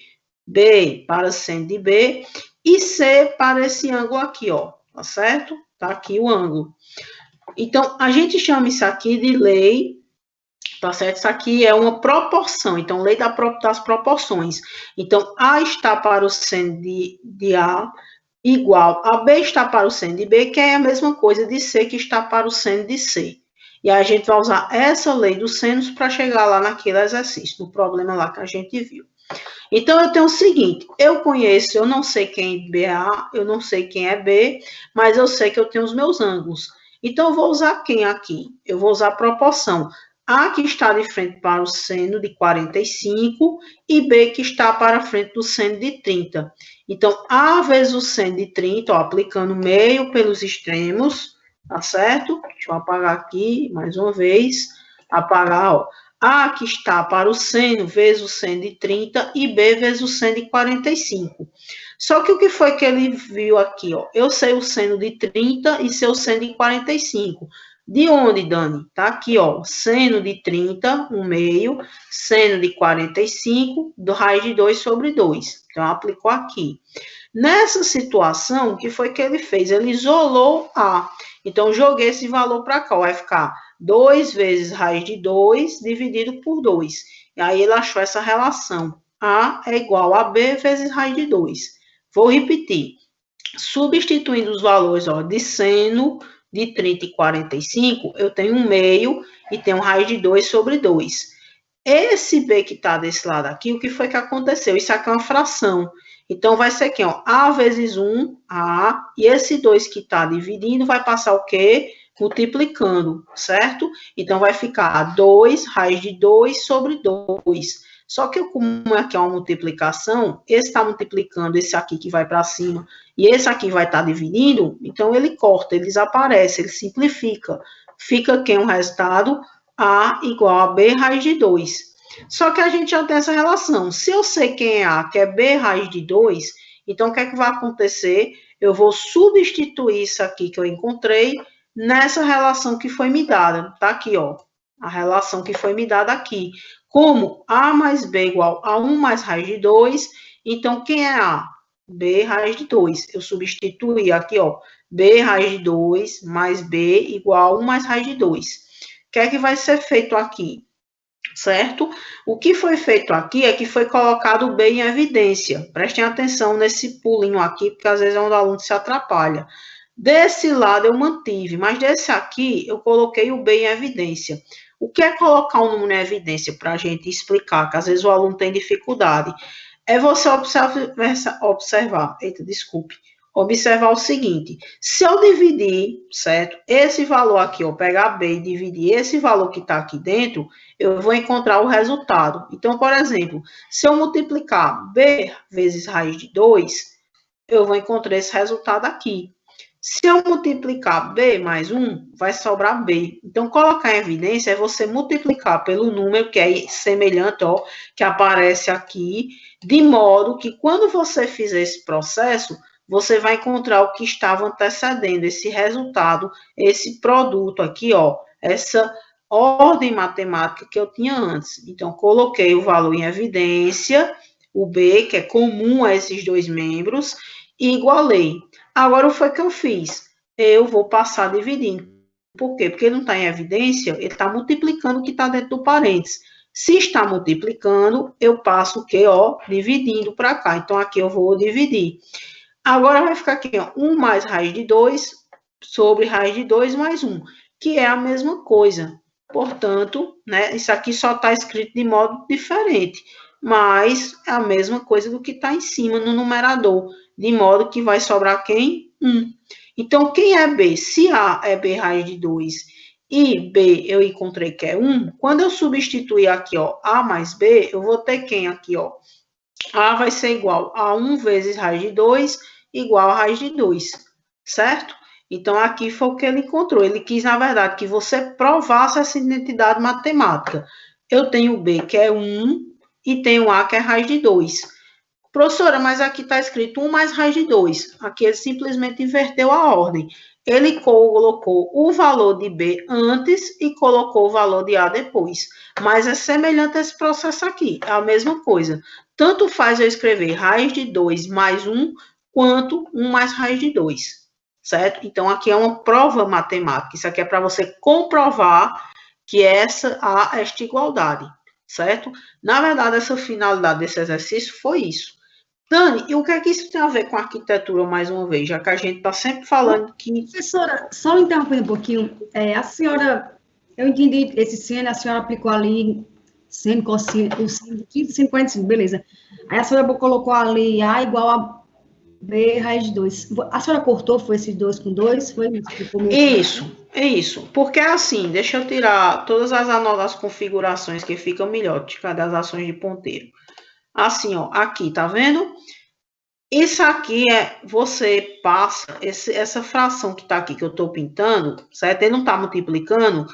S1: B para o seno de B, e C para esse ângulo aqui, ó, tá certo? Tá aqui o ângulo. Então, a gente chama isso aqui de lei, tá certo? Isso aqui é uma proporção, então, lei das proporções. Então, A está para o seno de A, igual a B está para o seno de B, que é a mesma coisa de C que está para o seno de C. E aí a gente vai usar essa lei dos senos para chegar lá naquele exercício, no problema lá que a gente viu. Então, eu tenho o seguinte, eu conheço, eu não sei quem é A, eu não sei quem é B, mas eu sei que eu tenho os meus ângulos. Então, eu vou usar quem aqui? Eu vou usar a proporção. A que está de frente para o seno de 45 e B que está para a frente do seno de 30. Então, A vezes o seno de 30, ó, aplicando meio pelos extremos, tá certo? Deixa eu apagar aqui, mais uma vez. Apagar, ó. A que está para o seno vezes o seno de 30 e B vezes o seno de 45. Só que o que foi que ele viu aqui, ó? Eu sei o seno de 30 e sei o seno de 45. De onde, Dani? Tá aqui, ó, seno de 30, 1/2, seno de 45, do raiz de 2 sobre 2. Então, aplicou aqui. Nessa situação, o que foi que ele fez? Ele isolou A. Então, joguei esse valor para cá, vai ficar 2 vezes raiz de 2 dividido por 2. E aí, ele achou essa relação. A é igual a B vezes raiz de 2. Vou repetir. Substituindo os valores, ó, de seno de 30 e 45, eu tenho 1/2 e tenho raiz de 2 sobre 2. Esse B que está desse lado aqui, o que foi que aconteceu? Isso aqui é uma fração. Então, vai ser aqui, ó, A vezes 1, A, e esse 2 que está dividindo vai passar o quê? Multiplicando, certo? Então, vai ficar 2, raiz de 2 sobre 2. Só que como aqui é uma multiplicação, esse está multiplicando esse aqui que vai para cima, e esse aqui vai estar dividindo, então ele corta, ele desaparece, ele simplifica. Fica aqui um resultado A igual a B raiz de 2. Só que a gente já tem essa relação. Se eu sei quem é A, que é B raiz de 2, então o que é que vai acontecer? Eu vou substituir isso aqui que eu encontrei nessa relação que foi me dada. Tá aqui, ó, a relação que foi me dada aqui. Como A mais B igual a 1 mais raiz de 2, então quem é A? B raiz de 2. Eu substituí aqui, ó, B raiz de 2 mais B igual a 1 mais raiz de 2. O que é que vai ser feito aqui? Certo? O que foi feito aqui é que foi colocado o B em evidência. Prestem atenção nesse pulinho aqui, porque às vezes é onde o aluno se atrapalha. Desse lado eu mantive, mas desse aqui eu coloquei o B em evidência. O que é colocar um número em evidência para a gente explicar, que às vezes o aluno tem dificuldade? É você observar o seguinte, se eu dividir, certo, esse valor aqui, ó, pegar B e dividir esse valor que está aqui dentro, eu vou encontrar o resultado. Então, por exemplo, se eu multiplicar B vezes raiz de 2, eu vou encontrar esse resultado aqui. Se eu multiplicar B mais 1, vai sobrar B. Então, colocar em evidência é você multiplicar pelo número que é semelhante, ó, que aparece aqui, de modo que quando você fizer esse processo, você vai encontrar o que estava antecedendo, esse resultado, esse produto aqui, ó, essa ordem matemática que eu tinha antes. Então, coloquei o valor em evidência, o B, que é comum a esses dois membros, e igualei. Agora, o que foi que eu fiz? Eu vou passar dividindo. Por quê? Porque ele não está em evidência, ele está multiplicando o que está dentro do parênteses. Se está multiplicando, eu passo o quê? Ó, dividindo para cá. Então, aqui eu vou dividir. Agora, vai ficar aqui, ó, 1 mais raiz de 2 sobre raiz de 2 mais 1, que é a mesma coisa. Portanto, né, isso aqui só está escrito de modo diferente, mas é a mesma coisa do que está em cima no numerador, de modo que vai sobrar quem? 1. Então, quem é B? Se A é B raiz de 2 e B eu encontrei que é 1, quando eu substituir aqui, ó, A mais B, eu vou ter quem aqui, ó? A vai ser igual a 1 vezes raiz de 2 igual a raiz de 2, certo? Então, aqui foi o que ele encontrou. Ele quis, na verdade, que você provasse essa identidade matemática. Eu tenho B, que é 1, e tenho A, que é raiz de 2. Professora, mas aqui está escrito 1 mais raiz de 2. Aqui ele simplesmente inverteu a ordem. Ele colocou o valor de B antes e colocou o valor de A depois. Mas é semelhante a esse processo aqui. É a mesma coisa. Tanto faz eu escrever raiz de 2 mais 1, quanto 1 mais raiz de 2. Certo? Então, aqui é uma prova matemática. Isso aqui é para você comprovar que essa há esta igualdade. Certo? Na verdade, essa finalidade desse exercício foi isso. Dani, e o que é que isso tem a ver com arquitetura, mais uma vez? Já que a gente está sempre falando que...
S4: Professora, só interrompendo um pouquinho, a senhora, eu entendi esse seno, a senhora aplicou ali seno, cosseno, o seno de 15 e 55, beleza. Aí a senhora colocou ali A igual a B raiz de 2. A senhora cortou, foi esses 2 com 2? Foi
S1: Isso. Porque assim, deixa eu tirar todas as configurações que ficam melhor de cada das ações de ponteiro. Assim, ó, aqui, tá vendo? Isso aqui você passa, essa fração que tá aqui, que eu tô pintando, certo? Ele não tá multiplicando,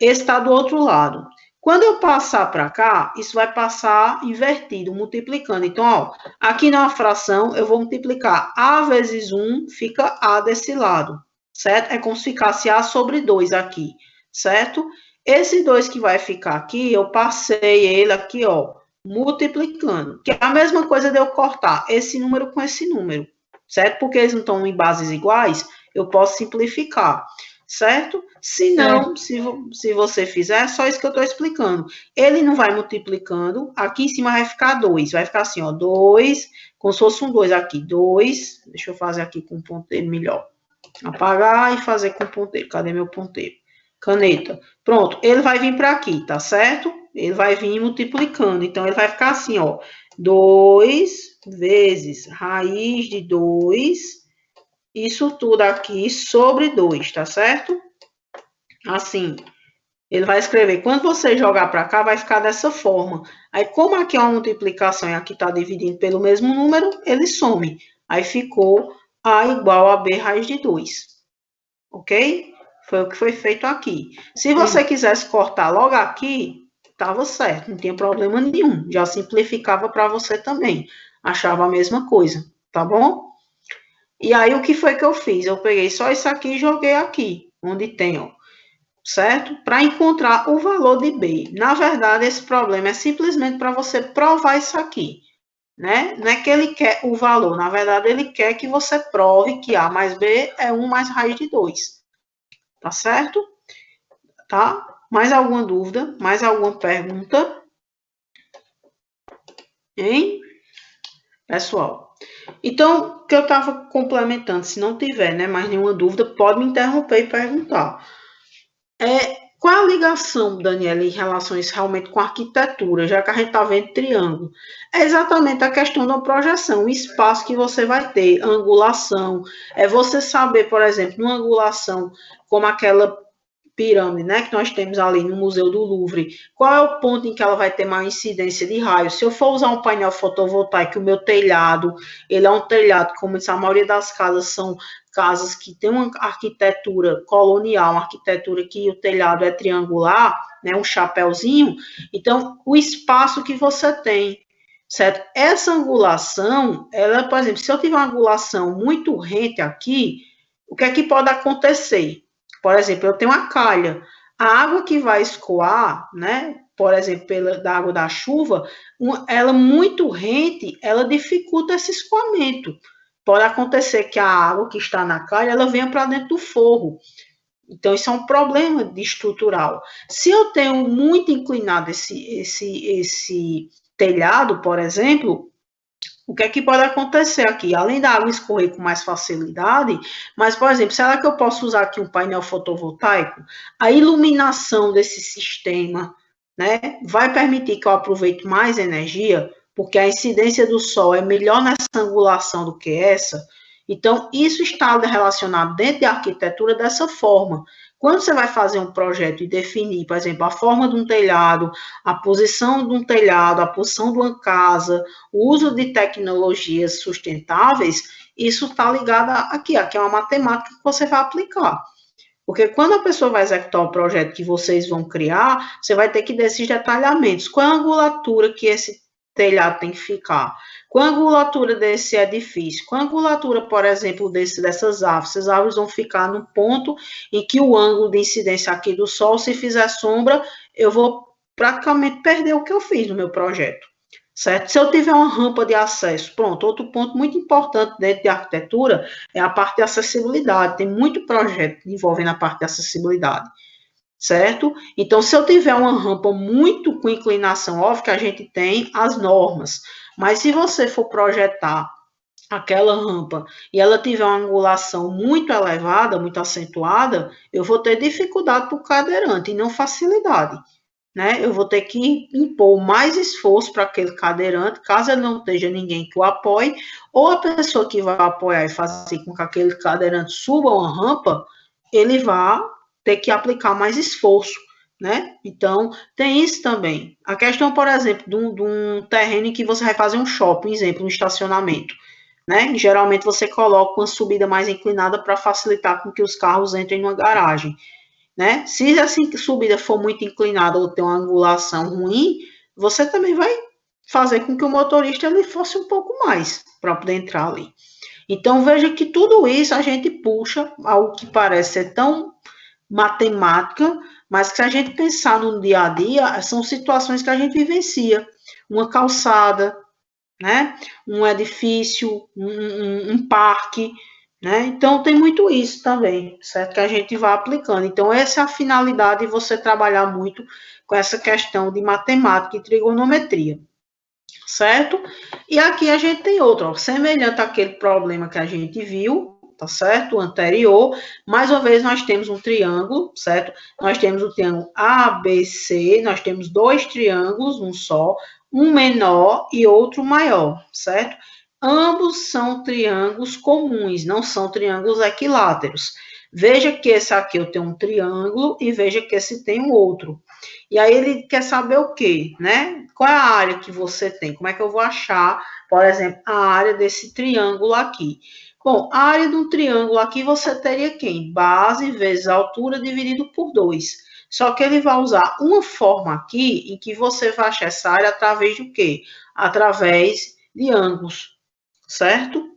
S1: esse tá do outro lado. Quando eu passar para cá, isso vai passar invertido, multiplicando. Então, ó, aqui na fração, eu vou multiplicar A vezes 1, fica A desse lado, certo? É como se ficasse A sobre 2 aqui, certo? Esse 2 que vai ficar aqui, eu passei ele aqui, ó, multiplicando, que é a mesma coisa de eu cortar esse número com esse número, certo? Porque eles não estão em bases iguais, eu posso simplificar, certo? Se não, se você fizer, é só isso que eu estou explicando. Ele não vai multiplicando, aqui em cima vai ficar 2, vai ficar assim, ó, 2, como se fosse um 2 aqui, 2, deixa eu fazer aqui com ponteiro melhor, apagar e fazer com ponteiro, cadê meu ponteiro? Caneta, pronto, ele vai vir para aqui, tá certo? Ele vai vir multiplicando. Então, ele vai ficar assim, ó. 2 vezes raiz de 2. Isso tudo aqui sobre 2, tá certo? Assim. Ele vai escrever. Quando você jogar para cá, vai ficar dessa forma. Aí, como aqui é uma multiplicação e aqui está dividindo pelo mesmo número, ele some. Aí, ficou A igual a B raiz de 2. Ok? Foi o que foi feito aqui. Se você quisesse cortar logo aqui, estava certo, não tinha problema nenhum. Já simplificava para você também. Achava a mesma coisa, tá bom? E aí, o que foi que eu fiz? Eu peguei só isso aqui e joguei aqui, onde tem, ó, certo? Para encontrar o valor de B. Na verdade, esse problema é simplesmente para você provar isso aqui, né? Não é que ele quer o valor, na verdade, ele quer que você prove que A mais B é 1 mais raiz de 2. Tá certo? Tá? Mais alguma dúvida? Mais alguma pergunta? Hein? Pessoal. Então, o que eu estava complementando, se não tiver, né, mais nenhuma dúvida, pode me interromper e perguntar. Qual a ligação, Daniela, em relação a isso realmente com a arquitetura, já que a gente está vendo triângulo? É exatamente a questão da projeção, o espaço que você vai ter, angulação. É você saber, por exemplo, numa angulação como aquela pirâmide, né, que nós temos ali no Museu do Louvre, qual é o ponto em que ela vai ter maior incidência de raio? Se eu for usar um painel fotovoltaico, o meu telhado, ele é um telhado, como disse, a maioria das casas são casas que têm uma arquitetura colonial, uma arquitetura que o telhado é triangular, né, um chapéuzinho, então o espaço que você tem, certo? Essa angulação, ela, por exemplo, se eu tiver uma angulação muito rente aqui, o que é que pode acontecer? Por exemplo, eu tenho uma calha, a água que vai escoar, né, por exemplo, da água da chuva, ela muito rente, ela dificulta esse escoamento. Pode acontecer que a água que está na calha, ela venha para dentro do forro. Então, isso é um problema estrutural. Se eu tenho muito inclinado esse telhado, por exemplo, o que é que pode acontecer aqui? Além da água escorrer com mais facilidade, mas, por exemplo, será que eu posso usar aqui um painel fotovoltaico? A iluminação desse sistema, né, vai permitir que eu aproveite mais energia, porque a incidência do sol é melhor nessa angulação do que essa. Então, isso está relacionado dentro da arquitetura dessa forma. Quando você vai fazer um projeto e definir, por exemplo, a forma de um telhado, a posição de um telhado, a posição de uma casa, o uso de tecnologias sustentáveis, isso está ligado aqui é uma matemática que você vai aplicar. Porque quando a pessoa vai executar o projeto que vocês vão criar, você vai ter que dar esses detalhamentos. Qual é a angulatura que esse telhado tem que ficar? Qual a angulatura desse edifício? Qual a angulatura, por exemplo, dessas árvores? Essas árvores vão ficar no ponto em que o ângulo de incidência aqui do sol, se fizer sombra, eu vou praticamente perder o que eu fiz no meu projeto, certo? Se eu tiver uma rampa de acesso, pronto, outro ponto muito importante dentro de arquitetura é a parte de acessibilidade. Tem muito projeto envolvendo a parte de acessibilidade, certo? Então, se eu tiver uma rampa muito com inclinação, óbvio que a gente tem as normas, mas se você for projetar aquela rampa e ela tiver uma angulação muito elevada, muito acentuada, eu vou ter dificuldade para o cadeirante e não facilidade, né? Eu vou ter que impor mais esforço para aquele cadeirante, caso ele não esteja ninguém que o apoie, ou a pessoa que vai apoiar e fazer com que aquele cadeirante suba uma rampa, ele vai ter que aplicar mais esforço, né? Então, tem isso também. A questão, por exemplo, de um terreno em que você vai fazer um shopping, exemplo, um estacionamento, né? Geralmente você coloca uma subida mais inclinada para facilitar com que os carros entrem numa garagem, né? Se essa subida for muito inclinada ou ter uma angulação ruim, você também vai fazer com que o motorista ele force um pouco mais para poder entrar ali. Então, veja que tudo isso a gente puxa algo que parece ser tão matemática, mas que se a gente pensar no dia a dia, são situações que a gente vivencia. Uma calçada, né? Um edifício, um parque, né? Então, tem muito isso também, certo? Que a gente vai aplicando. Então, essa é a finalidade de você trabalhar muito com essa questão de matemática e trigonometria, certo? E aqui a gente tem outro, ó, semelhante àquele problema que a gente viu, tá certo? O anterior, mais uma vez nós temos um triângulo, certo? Nós temos o triângulo ABC, nós temos dois triângulos, um só, um menor e outro maior, certo? Ambos são triângulos comuns, não são triângulos equiláteros. Veja que esse aqui eu tenho um triângulo e veja que esse tem um outro. E aí ele quer saber o quê, né? Qual é a área que você tem? Como é que eu vou achar, por exemplo, a área desse triângulo aqui? Bom, a área de um triângulo aqui você teria quem? Base vezes altura dividido por 2. Só que ele vai usar uma forma aqui em que você vai achar essa área através de o quê? Através de ângulos, certo?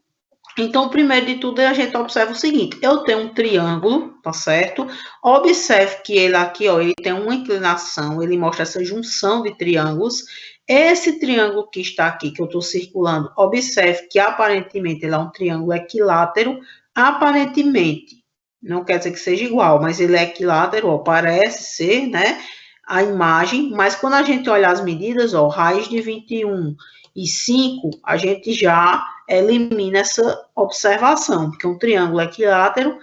S1: Então, primeiro de tudo, a gente observa o seguinte, eu tenho um triângulo, tá certo? Observe que ele aqui, ó, ele tem uma inclinação, ele mostra essa junção de triângulos. Esse triângulo que está aqui, que eu estou circulando, observe que aparentemente ele é um triângulo equilátero, aparentemente, não quer dizer que seja igual, mas ele é equilátero, ó, parece ser, né, a imagem, mas quando a gente olha as medidas, ó, raiz de 21 e 5, a gente já elimina essa observação, porque um triângulo equilátero,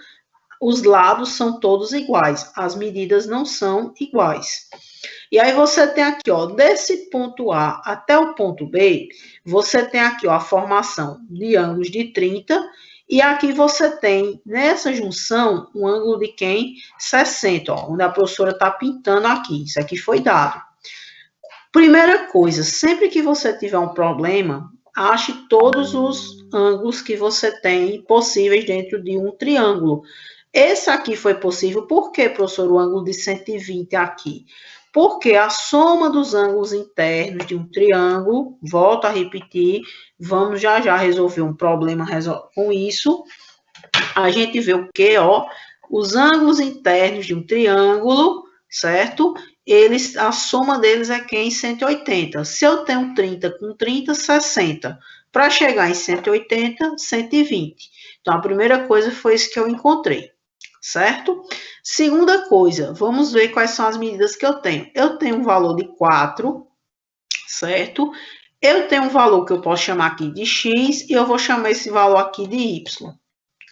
S1: os lados são todos iguais, as medidas não são iguais. E aí você tem aqui, ó, desse ponto A até o ponto B, você tem aqui, ó, a formação de ângulos de 30, e aqui você tem, nessa junção, um ângulo de quem? 60, ó, onde a professora está pintando aqui, isso aqui foi dado. Primeira coisa, sempre que você tiver um problema, ache todos os ângulos que você tem possíveis dentro de um triângulo. Esse aqui foi possível, por que, professor, o ângulo de 120 aqui? Porque a soma dos ângulos internos de um triângulo, volto a repetir, vamos já resolver um problema com isso. A gente vê o que, ó, os ângulos internos de um triângulo, certo? A soma deles é quem? 180. Se eu tenho 30 com 30, 60. Para chegar em 180, 120. Então, a primeira coisa foi isso que eu encontrei, certo? Segunda coisa, vamos ver quais são as medidas que eu tenho. Eu tenho um valor de 4, certo? Eu tenho um valor que eu posso chamar aqui de x e eu vou chamar esse valor aqui de y,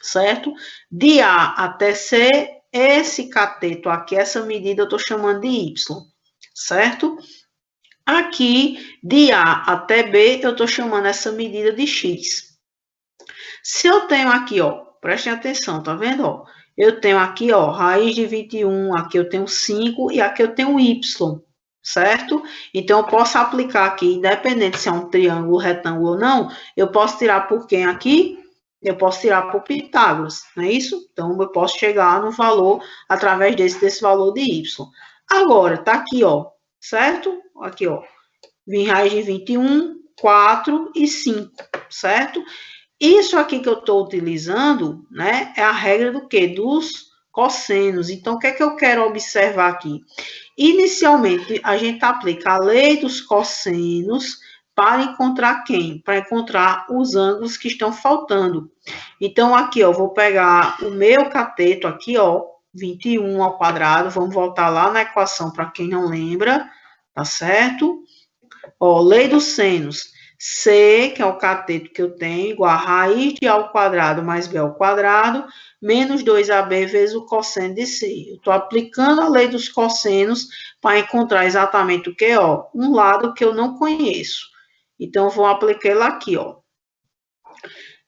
S1: certo? De A até C, esse cateto aqui, essa medida eu estou chamando de y, certo? Aqui, de A até B, eu estou chamando essa medida de x. Se eu tenho aqui, ó, prestem atenção, tá vendo, ó? Eu tenho aqui, ó, raiz de 21, aqui eu tenho 5 e aqui eu tenho y, certo? Então, eu posso aplicar aqui, independente se é um triângulo, retângulo ou não, eu posso tirar por quem aqui? Eu posso tirar por Pitágoras, não é isso? Então, eu posso chegar no valor através desse valor de y. Agora, tá aqui, ó, certo? Aqui, ó, vim raiz de 21, 4 e 5, certo? Isso aqui que eu estou utilizando, né, é a regra do quê? Dos cossenos. Então, o que é que eu quero observar aqui? Inicialmente, a gente aplica a lei dos cossenos para encontrar quem? Para encontrar os ângulos que estão faltando. Então, aqui, ó, vou pegar o meu cateto aqui, ó, 21 ao quadrado. Vamos voltar lá na equação para quem não lembra, tá certo? Ó, lei dos senos. C, que é o cateto que eu tenho, igual a raiz de A ao quadrado mais B ao quadrado, menos 2AB vezes o cosseno de C. Eu estou aplicando a lei dos cossenos para encontrar exatamente o que? Ó, um lado que eu não conheço. Então, eu vou aplicar ele aqui, ó.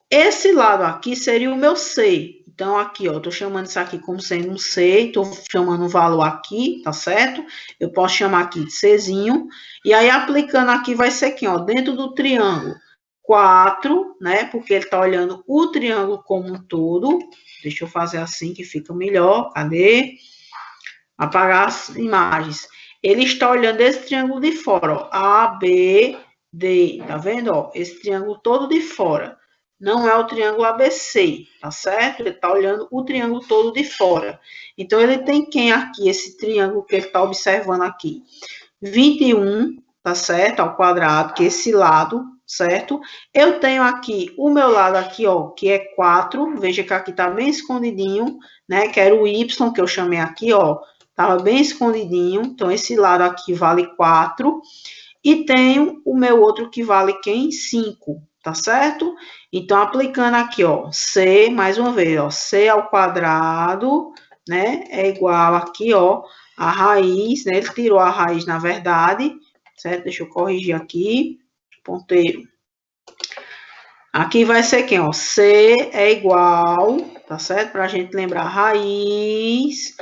S1: Esse lado aqui seria o meu C. Então, aqui, ó, eu estou chamando isso aqui como sendo um C, estou chamando um valor aqui, tá certo? Eu posso chamar aqui de Czinho. E aí, aplicando aqui, vai ser aqui, ó, dentro do triângulo 4, né? Porque ele está olhando o triângulo como um todo. Deixa eu fazer assim que fica melhor. Cadê? Apagar as imagens. Ele está olhando esse triângulo de fora, ó. A, B, D. Tá vendo, ó? Esse triângulo todo de fora. Não é o triângulo ABC, tá certo? Ele está olhando o triângulo todo de fora. Então, ele tem quem aqui, esse triângulo que ele está observando aqui? 21, tá certo? Ao quadrado, que é esse lado, certo? Eu tenho aqui o meu lado aqui, ó, que é 4. Veja que aqui está bem escondidinho, né? Que era o Y que eu chamei aqui, ó. Estava bem escondidinho. Então, esse lado aqui vale 4. E tenho o meu outro que vale quem? 5. Tá certo? Então, aplicando aqui, ó, C, mais uma vez, ó, C ao quadrado, né, é igual aqui, ó, a raiz, né, ele tirou a raiz, na verdade, certo? Deixa eu corrigir aqui, ponteiro. Aqui vai ser quem, ó, C é igual, tá certo? Pra gente lembrar, raiz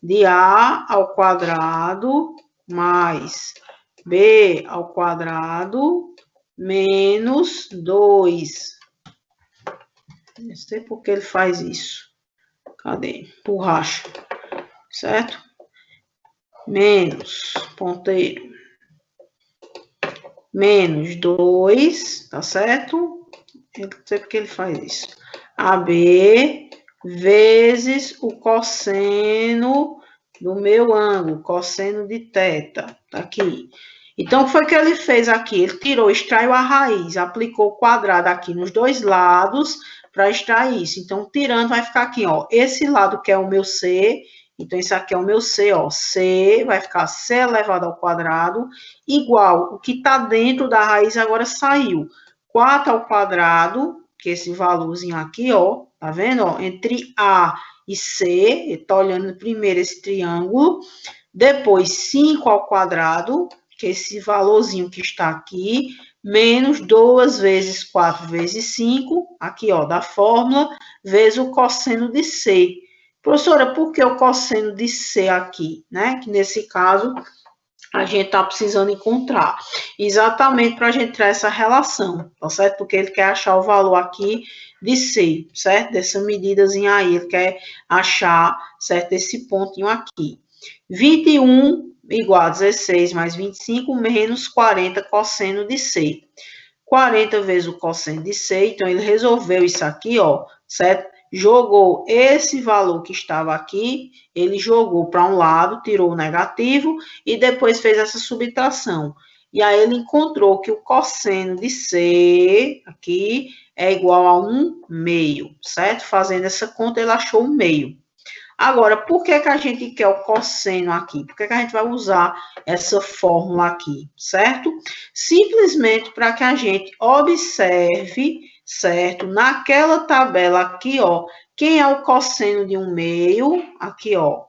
S1: de A ao quadrado mais B ao quadrado menos 2. Não sei por que ele faz isso. Cadê? Borracha. Certo? Menos, ponteiro. Menos 2, tá certo? Eu não sei por que ele faz isso. AB vezes o cosseno do meu ângulo, cosseno de θ. Tá aqui. Então, o que foi que ele fez aqui? Ele tirou, extraiu a raiz, aplicou o quadrado aqui nos dois lados para extrair isso. Então, tirando, vai ficar aqui, ó, esse lado que é o meu C, então, esse aqui é o meu C, ó, C, vai ficar C elevado ao quadrado, igual, o que está dentro da raiz agora saiu, 4 ao quadrado, que é esse valorzinho aqui, ó, tá vendo, ó, entre A e C, ele tá olhando primeiro esse triângulo, depois 5 ao quadrado, que é esse valorzinho que está aqui, menos 2 vezes 4 vezes 5, aqui, ó, da fórmula, vezes o cosseno de C. Professora, por que o cosseno de C aqui, né? Que nesse caso a gente está precisando encontrar. Exatamente para a gente tirar essa relação, tá certo? Porque ele quer achar o valor aqui de C, certo? Dessa medidazinha aí, ele quer achar, certo? Esse pontinho aqui. 21 igual a 16 mais 25 menos 40 cosseno de C. 40 vezes o cosseno de C, então ele resolveu isso aqui, ó, certo? Jogou esse valor que estava aqui, ele jogou para um lado, tirou o negativo e depois fez essa subtração. E aí ele encontrou que o cosseno de C aqui é igual a 1/2, certo? Fazendo essa conta, ele achou 1/2. Agora, por que a gente quer o cosseno aqui? Por que a gente vai usar essa fórmula aqui, certo? Simplesmente para que a gente observe, certo? Naquela tabela aqui, ó, quem é o cosseno de 1/2? Aqui, ó,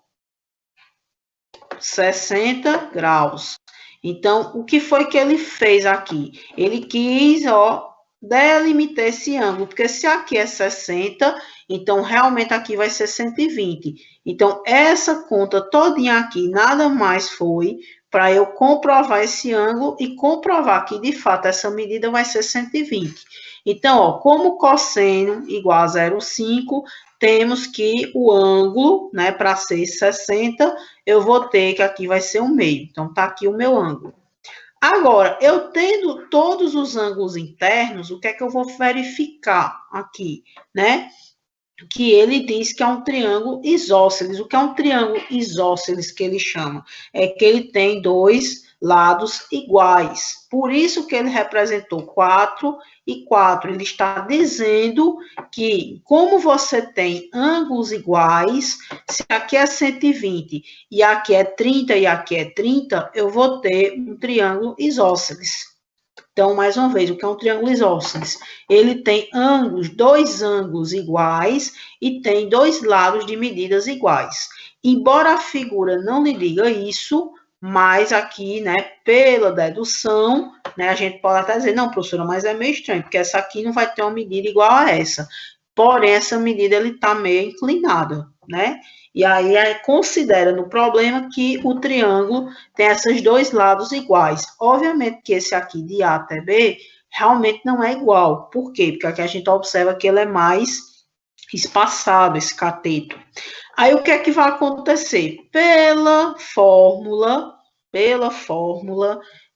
S1: 60 graus. Então, o que foi que ele fez aqui? Ele quis, ó, delimitar esse ângulo, porque se aqui é 60, então realmente aqui vai ser 120. Então, essa conta todinha aqui nada mais foi para eu comprovar esse ângulo e comprovar que, de fato, essa medida vai ser 120. Então, ó, como cosseno igual a 0,5, temos que o ângulo, né, para ser 60, eu vou ter que aqui vai ser 1/2. Então, tá aqui o meu ângulo. Agora, eu tendo todos os ângulos internos, o que é que eu vou verificar aqui, né? Que ele diz que é um triângulo isósceles. O que é um triângulo isósceles que ele chama? É que ele tem dois lados iguais. Por isso que ele representou 4 e 4. Ele está dizendo que, como você tem ângulos iguais, se aqui é 120 e aqui é 30 e aqui é 30, eu vou ter um triângulo isósceles. Então, mais uma vez, o que é um triângulo isósceles? Ele tem ângulos, dois ângulos iguais e tem dois lados de medidas iguais. Embora a figura não lhe diga isso, mas aqui, né, pela dedução, né, a gente pode até dizer, não, professora, mas é meio estranho, porque essa aqui não vai ter uma medida igual a essa. Porém, essa medida, ele está meio inclinada, né? E aí, considera no problema que o triângulo tem esses dois lados iguais. Obviamente que esse aqui, de A até B, realmente não é igual. Por quê? Porque aqui a gente observa que ele é mais espaçado, esse cateto. Aí, o que é que vai acontecer? Pela fórmula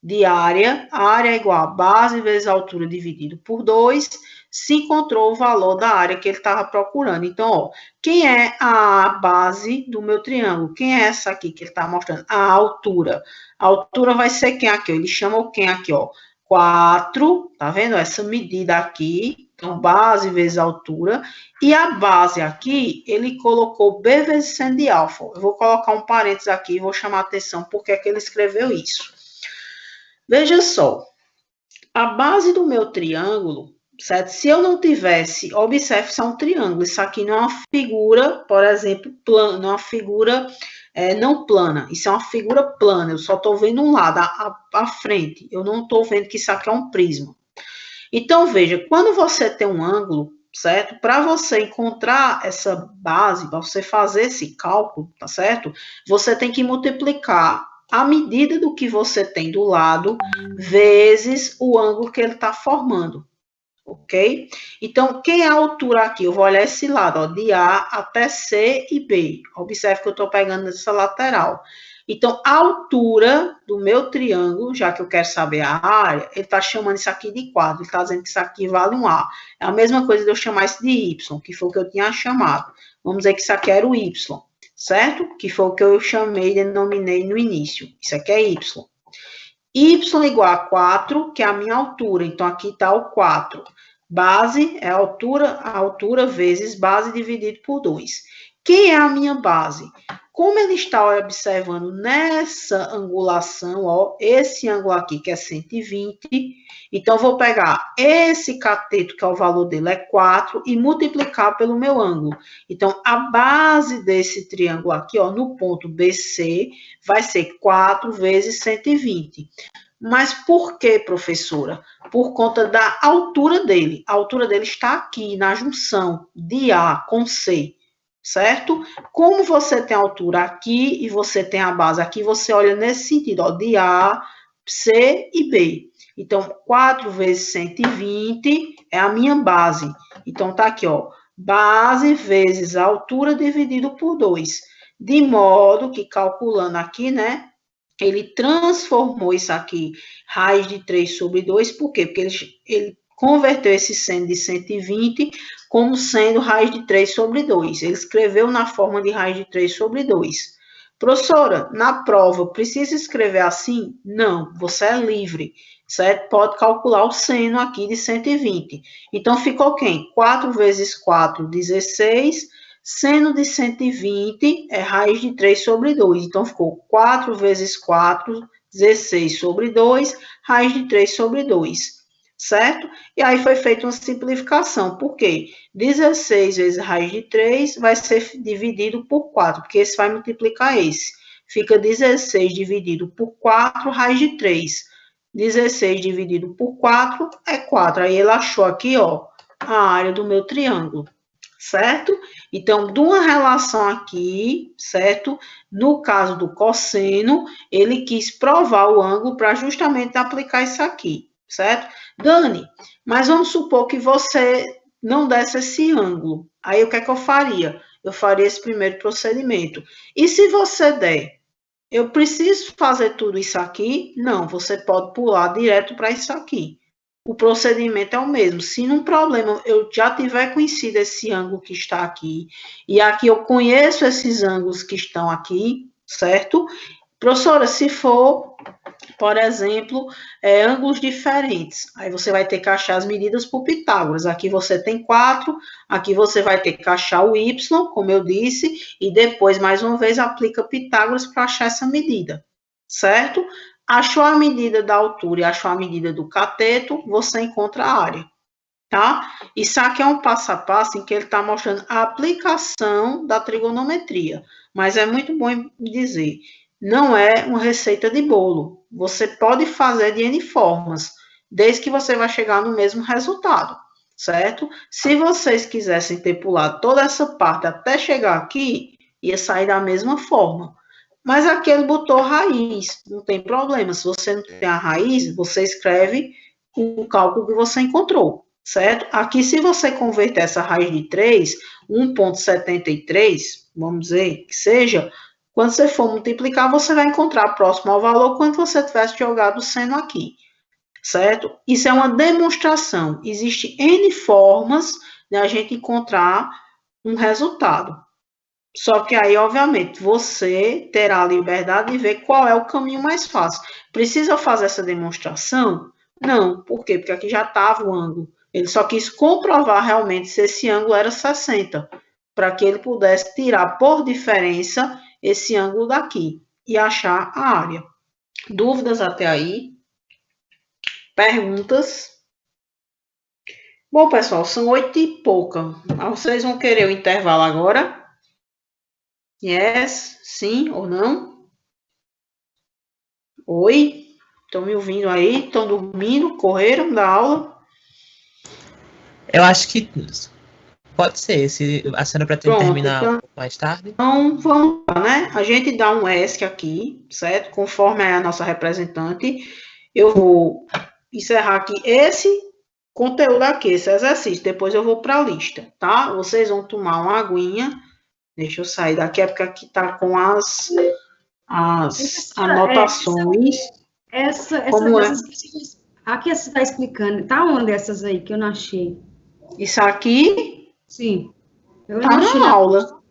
S1: de área, a área é igual a base vezes a altura dividido por 2, se encontrou o valor da área que ele estava procurando. Então, ó, quem é a base do meu triângulo? Quem é essa aqui que ele está mostrando? A altura. A altura vai ser quem aqui? Ó? Ele chama o quem aqui, ó? 4, tá vendo? Essa medida aqui, então, base vezes altura. E a base aqui, ele colocou B vezes seno de alfa. Eu vou colocar um parênteses aqui e vou chamar a atenção porque é que ele escreveu isso. Veja só, a base do meu triângulo, certo? Se eu não tivesse, observe, isso é um triângulo. Isso aqui não é uma figura, por exemplo, plana, não é uma figura não plana. Isso é uma figura plana. Eu só estou vendo um lado, a frente. Eu não estou vendo que isso aqui é um prisma. Então, veja, quando você tem um ângulo, certo? Para você encontrar essa base, para você fazer esse cálculo, tá certo? Você tem que multiplicar a medida do que você tem do lado vezes o ângulo que ele está formando, ok? Então, quem é a altura aqui? Eu vou olhar esse lado, ó, de A até C e B. Observe que eu estou pegando essa lateral. Então, a altura do meu triângulo, já que eu quero saber a área, ele está chamando isso aqui de quadro. Ele está dizendo que isso aqui vale um A. É a mesma coisa de eu chamar isso de Y, que foi o que eu tinha chamado. Vamos dizer que isso aqui era o Y, certo? Que foi o que eu chamei e denominei no início. Isso aqui é Y. Y igual a 4, que é a minha altura. Então, aqui está o 4. Base é a altura vezes base dividido por 2. Quem é a minha base? Como ele está observando nessa angulação, ó, esse ângulo aqui, que é 120, então, eu vou pegar esse cateto, que é o valor dele, é 4, e multiplicar pelo meu ângulo. Então, a base desse triângulo aqui, ó, no ponto BC, vai ser 4 vezes 120. Mas por que, professora? Por conta da altura dele. A altura dele está aqui, na junção de A com C. certo? Como você tem a altura aqui e você tem a base aqui, você olha nesse sentido, ó, de A, C e B. Então, 4 vezes 120 é a minha base. Então, tá aqui, ó, base vezes a altura dividido por 2. De modo que, calculando aqui, né, ele transformou isso aqui, raiz de 3 sobre 2, por quê? Porque ele converteu esse seno de 120 como sendo raiz de 3 sobre 2. Ele escreveu na forma de raiz de 3 sobre 2. Professora, na prova, precisa escrever assim? Não, você é livre, certo? Pode calcular o seno aqui de 120. Então, ficou quem? 4 vezes 4, 16. Seno de 120 é raiz de 3 sobre 2. Então, ficou 4 vezes 4, 16 sobre 2, raiz de 3 sobre 2. Certo? E aí foi feita uma simplificação. Por quê? 16 vezes raiz de 3 vai ser dividido por 4, porque esse vai multiplicar esse. Fica 16 dividido por 4, raiz de 3. 16 dividido por 4 é 4. Aí ele achou aqui, ó, a área do meu triângulo. Certo? Então, de uma relação aqui, certo? No caso do cosseno, ele quis provar o ângulo para justamente aplicar isso aqui, certo? Dani, mas vamos supor que você não desse esse ângulo. Aí, o que é que eu faria? Eu faria esse primeiro procedimento. E se você der, eu preciso fazer tudo isso aqui? Não, você pode pular direto para isso aqui. O procedimento é o mesmo. Se num problema eu já tiver conhecido esse ângulo que está aqui, e aqui eu conheço esses ângulos que estão aqui, certo? Professora, se for, por exemplo, ângulos diferentes, aí você vai ter que achar as medidas por Pitágoras. Aqui você tem 4, aqui você vai ter que achar o y, como eu disse, e depois, mais uma vez, aplica Pitágoras para achar essa medida, certo? Achou a medida da altura e achou a medida do cateto, você encontra a área, tá? Isso aqui é um passo a passo em que ele está mostrando a aplicação da trigonometria, mas é muito bom dizer, não é uma receita de bolo. Você pode fazer de N formas, desde que você vai chegar no mesmo resultado, certo? Se vocês quisessem ter pulado toda essa parte até chegar aqui, ia sair da mesma forma. Mas aqui ele botou raiz, não tem problema. Se você não tem a raiz, você escreve o cálculo que você encontrou, certo? Aqui, se você converter essa raiz de 3, 1,73, vamos dizer que seja, quando você for multiplicar, você vai encontrar próximo ao valor quando você tivesse jogado o seno aqui, certo? Isso é uma demonstração. Existem N formas de a gente encontrar um resultado. Só que aí, obviamente, você terá a liberdade de ver qual é o caminho mais fácil. Precisa fazer essa demonstração? Não. Por quê? Porque aqui já estava o ângulo. Ele só quis comprovar realmente se esse ângulo era 60, para que ele pudesse tirar por diferença esse ângulo daqui e achar a área. Dúvidas até aí? Perguntas? Bom, pessoal, são 8 e pouca. Vocês vão querer o intervalo agora? Yes, sim ou não? Oi? Estão me ouvindo aí? Estão dormindo? Correram da aula?
S5: Eu acho que pode ser. Se a senhora pretende terminar então, mais tarde.
S1: Então, vamos lá, né? A gente dá um ESC aqui, certo? Conforme a nossa representante. Eu vou encerrar aqui esse conteúdo aqui, esse exercício. Depois eu vou para a lista, tá? Vocês vão tomar uma aguinha. Deixa eu sair daqui, é porque aqui tá com as anotações.
S4: Como é? Aqui você está explicando, tá onde essas aí que eu não achei?
S1: Isso aqui?
S4: Sim.
S1: Tá na aula.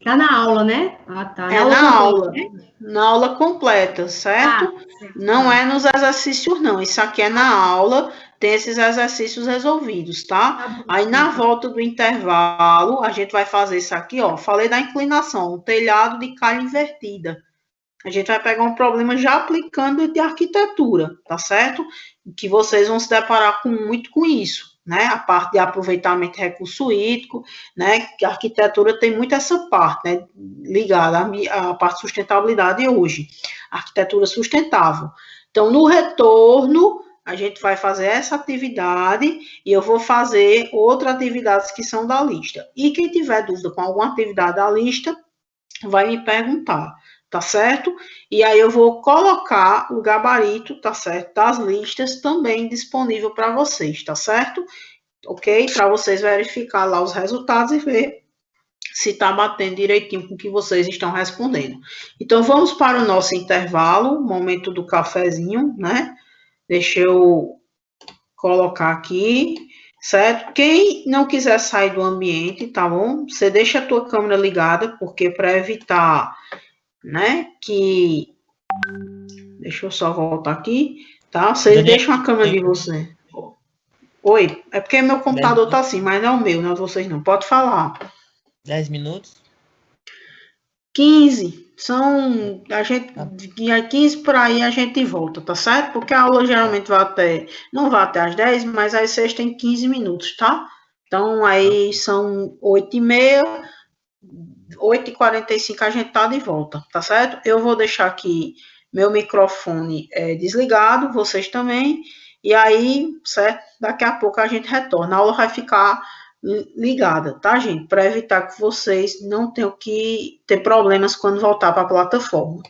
S4: Tá na aula, né? Ah, tá.
S1: É na aula. Na aula completa, certo?
S4: Certo?
S1: Não é nos exercícios, não. Isso aqui é na aula, tem esses exercícios resolvidos, tá? Aí, na volta do intervalo, a gente vai fazer isso aqui, ó. Falei da inclinação, um telhado de calha invertida. A gente vai pegar um problema já aplicando de arquitetura, tá certo? Que vocês vão se deparar muito com isso, né? A parte de aproveitamento de recurso hídrico, né? Que a arquitetura tem muito essa parte, né? Ligada à parte de sustentabilidade hoje. Arquitetura sustentável. Então, no retorno, a gente vai fazer essa atividade e eu vou fazer outras atividades que são da lista. E quem tiver dúvida com alguma atividade da lista, vai me perguntar, tá certo? E aí eu vou colocar o gabarito, tá certo? Das listas também disponível para vocês, tá certo? Ok? Para vocês verificar lá os resultados e ver se está batendo direitinho com o que vocês estão respondendo. Então, vamos para o nosso intervalo, momento do cafezinho, né? Deixa eu colocar aqui, certo? Quem não quiser sair do ambiente, tá bom? Você deixa a tua câmera ligada, porque para evitar, né, que... Deixa eu só voltar aqui, tá? Vocês deixam a câmera de você. Oi, é porque meu computador tá assim, mas não é o meu, não é de vocês não. Pode falar.
S5: 10 minutos?
S1: 15. São, a gente, 15 por aí a gente volta, tá certo? Porque a aula geralmente não vai até as 10, mas aí vocês têm 15 minutos, tá? Então, aí são 8h30, 8h45 a gente tá de volta, tá certo? Eu vou deixar aqui meu microfone desligado, vocês também, e aí, certo? Daqui a pouco a gente retorna. A aula vai ficar ligada, tá, gente? Para evitar que vocês não tenham que ter problemas quando voltar para a plataforma.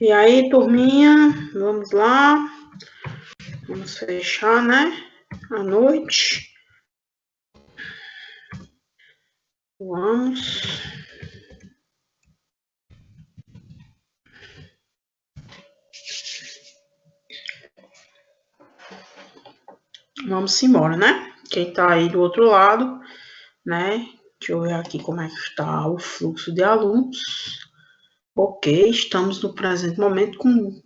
S1: E aí, turminha, vamos lá. Vamos fechar, né? À noite. Vamos. Vamos embora, né? Quem tá aí do outro lado, né? Deixa eu ver aqui como é que está o fluxo de alunos. Ok, estamos no presente momento com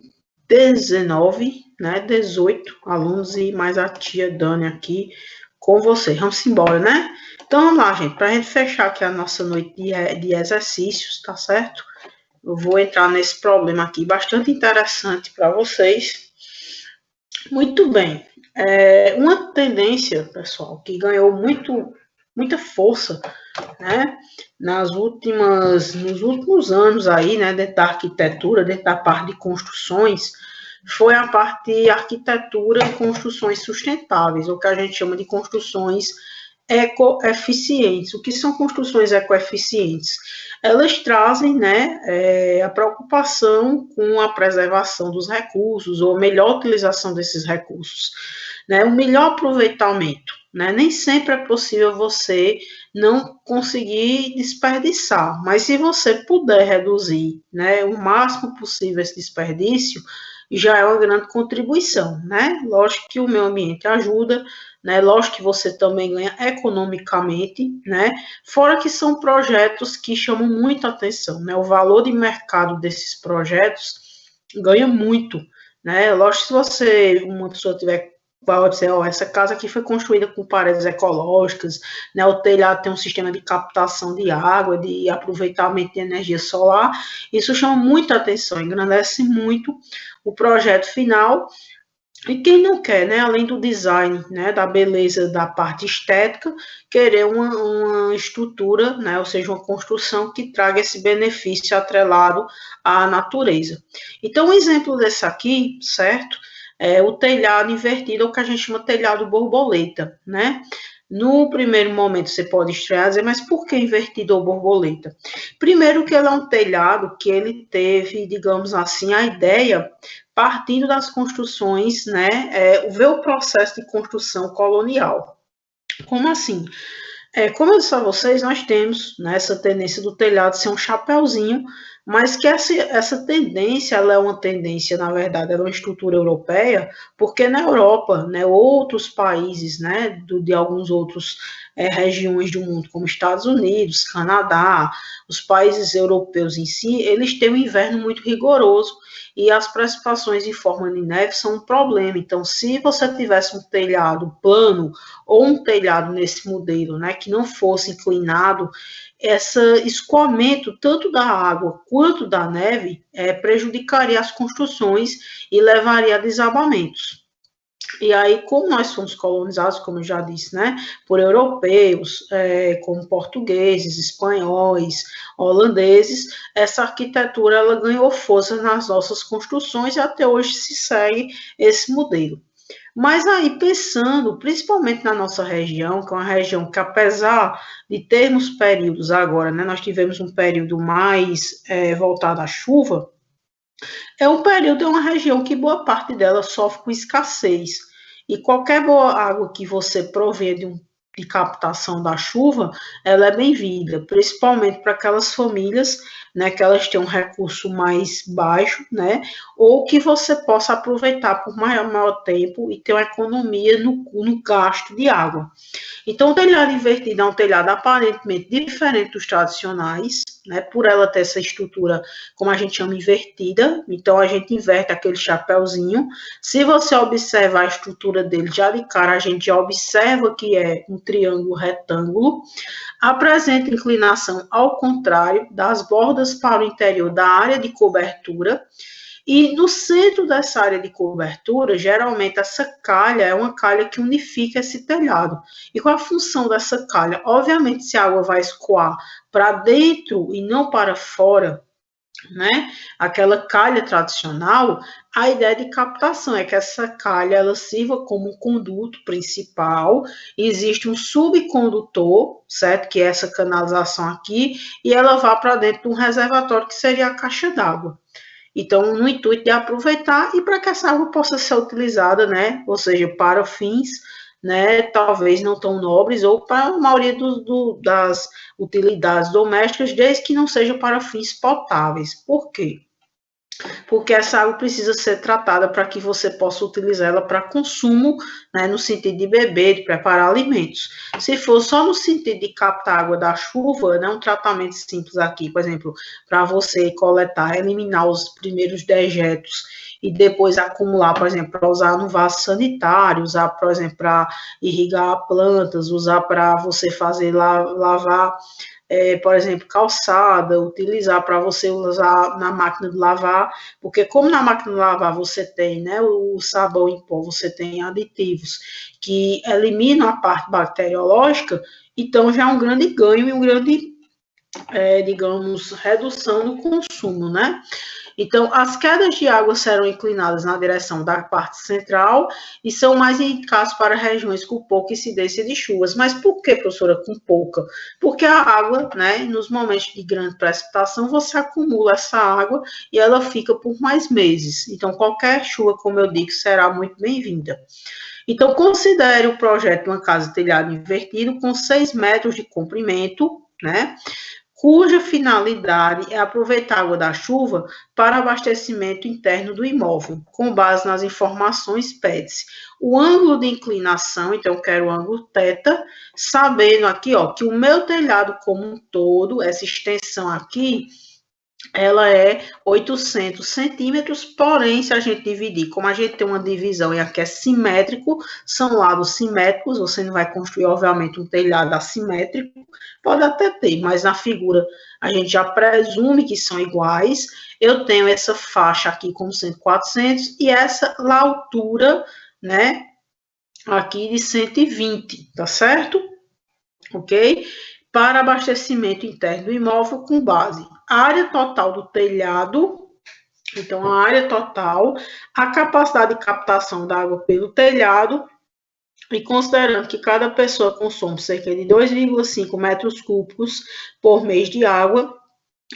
S1: 19, né? 18 alunos e mais a tia Dani aqui com vocês. Vamos embora, né? Então, vamos lá, gente. Para a gente fechar aqui a nossa noite de exercícios, tá certo? Eu vou entrar nesse problema aqui, bastante interessante para vocês. Muito bem. Uma tendência, pessoal, que ganhou muita força, né, nos últimos anos aí, né, dentro da arquitetura, dentro da parte de construções, foi a parte de arquitetura e construções sustentáveis, o que a gente chama de construções ecoeficientes. O que são construções ecoeficientes? Elas trazem, né, a preocupação com a preservação dos recursos, ou a melhor utilização desses recursos, né, o melhor aproveitamento, né, nem sempre é possível você não conseguir desperdiçar, mas se você puder reduzir, né, o máximo possível esse desperdício, já é uma grande contribuição, né, lógico que o meio ambiente ajuda, né? Lógico que você também ganha economicamente, né? Fora que são projetos que chamam muita atenção, né? O valor de mercado desses projetos ganha muito, né? Lógico que se uma pessoa tiver vai dizer, ó, essa casa aqui foi construída com paredes ecológicas, né? O telhado tem um sistema de captação de água, de aproveitamento de energia solar. Isso chama muita atenção, engrandece muito o projeto final. E quem não quer, né, além do design, né, da beleza da parte estética, querer uma estrutura, né, ou seja, uma construção que traga esse benefício atrelado à natureza. Então, um exemplo desse aqui, certo, é o telhado invertido, ou que a gente chama telhado borboleta, né? No primeiro momento você pode estranhar, dizer, mas por que invertido ou borboleta? Primeiro que ele é um telhado que ele teve, digamos assim, a ideia partindo das construções, né, ver o processo de construção colonial. Como assim? Como eu disse a vocês, nós temos, né, essa tendência do telhado ser um chapéuzinho, mas que essa tendência, ela é uma tendência, na verdade, ela é uma estrutura europeia, porque na Europa, né, outros países, né, de alguns outros regiões do mundo, como Estados Unidos, Canadá, os países europeus em si, eles têm um inverno muito rigoroso, e as precipitações em forma de neve são um problema. Então, se você tivesse um telhado plano ou um telhado nesse modelo, né, que não fosse inclinado, esse escoamento tanto da água quanto da neve prejudicaria as construções e levaria a desabamentos. E aí, como nós fomos colonizados, como eu já disse, né, por europeus, como portugueses, espanhóis, holandeses, essa arquitetura ela ganhou força nas nossas construções e até hoje se segue esse modelo. Mas aí, pensando, principalmente na nossa região, que é uma região que, apesar de termos períodos agora, né, nós tivemos um período mais voltado à chuva, é uma região que boa parte dela sofre com escassez. E qualquer boa água que você provê de captação da chuva, ela é bem-vinda, principalmente para aquelas famílias, né, que elas têm um recurso mais baixo, né, ou que você possa aproveitar por maior tempo e ter uma economia no gasto de água. Então, o telhado invertido é um telhado aparentemente diferente dos tradicionais, né, por ela ter essa estrutura, como a gente chama, invertida. Então, a gente inverte aquele chapéuzinho. Se você observar a estrutura dele já de cara, a gente já observa que é um triângulo retângulo. Apresenta inclinação ao contrário das bordas para o interior da área de cobertura. E no centro dessa área de cobertura, geralmente essa calha é uma calha que unifica esse telhado. E qual a função dessa calha? Obviamente, se a água vai escoar para dentro e não para fora, né? Aquela calha tradicional, a ideia de captação é que essa calha ela sirva como um conduto principal, existe um subcondutor, certo? Que é essa canalização aqui, e ela vá para dentro de um reservatório que seria a caixa d'água. Então, no intuito de aproveitar e para que essa água possa ser utilizada, né? Ou seja, para fins, né, talvez não tão nobres, ou para a maioria das utilidades domésticas, desde que não seja para fins potáveis. Por quê? Porque essa água precisa ser tratada para que você possa utilizá-la para consumo, né, no sentido de beber, de preparar alimentos. Se for só no sentido de captar água da chuva, né, um tratamento simples aqui, por exemplo, para você coletar, eliminar os primeiros dejetos e depois acumular, por exemplo, para usar no vaso sanitário, usar, por exemplo, para irrigar plantas, usar para você fazer lavar, por exemplo, calçada, utilizar para você usar na máquina de lavar, porque como na máquina de lavar você tem, né, o sabão em pó, você tem aditivos que eliminam a parte bacteriológica, então já é um grande ganho e um grande, digamos, redução do consumo, né? Então, as quedas de água serão inclinadas na direção da parte central e são mais indicadas para regiões com pouca incidência de chuvas. Mas por que, professora, com pouca? Porque a água, né, nos momentos de grande precipitação, você acumula essa água e ela fica por mais meses. Então, qualquer chuva, como eu digo, será muito bem-vinda. Então, considere o projeto de uma casa de telhado invertido com 6 metros de comprimento, né, cuja finalidade é aproveitar a água da chuva para abastecimento interno do imóvel, com base nas informações pede-se o ângulo de inclinação, então eu quero o ângulo θ, sabendo aqui, ó, que o meu telhado como um todo, essa extensão aqui, ela é 800 centímetros, porém, se a gente dividir, como a gente tem uma divisão e aqui é simétrico, são lados simétricos, você não vai construir, obviamente, um telhado assimétrico, pode até ter, mas na figura a gente já presume que são iguais. Eu tenho essa faixa aqui como sendo 400 e essa altura, né, aqui de 120, tá certo? Ok? Para abastecimento interno do imóvel com base a área total do telhado, então a área total, a capacidade de captação da água pelo telhado, e considerando que cada pessoa consome cerca de 2,5 metros cúbicos por mês de água,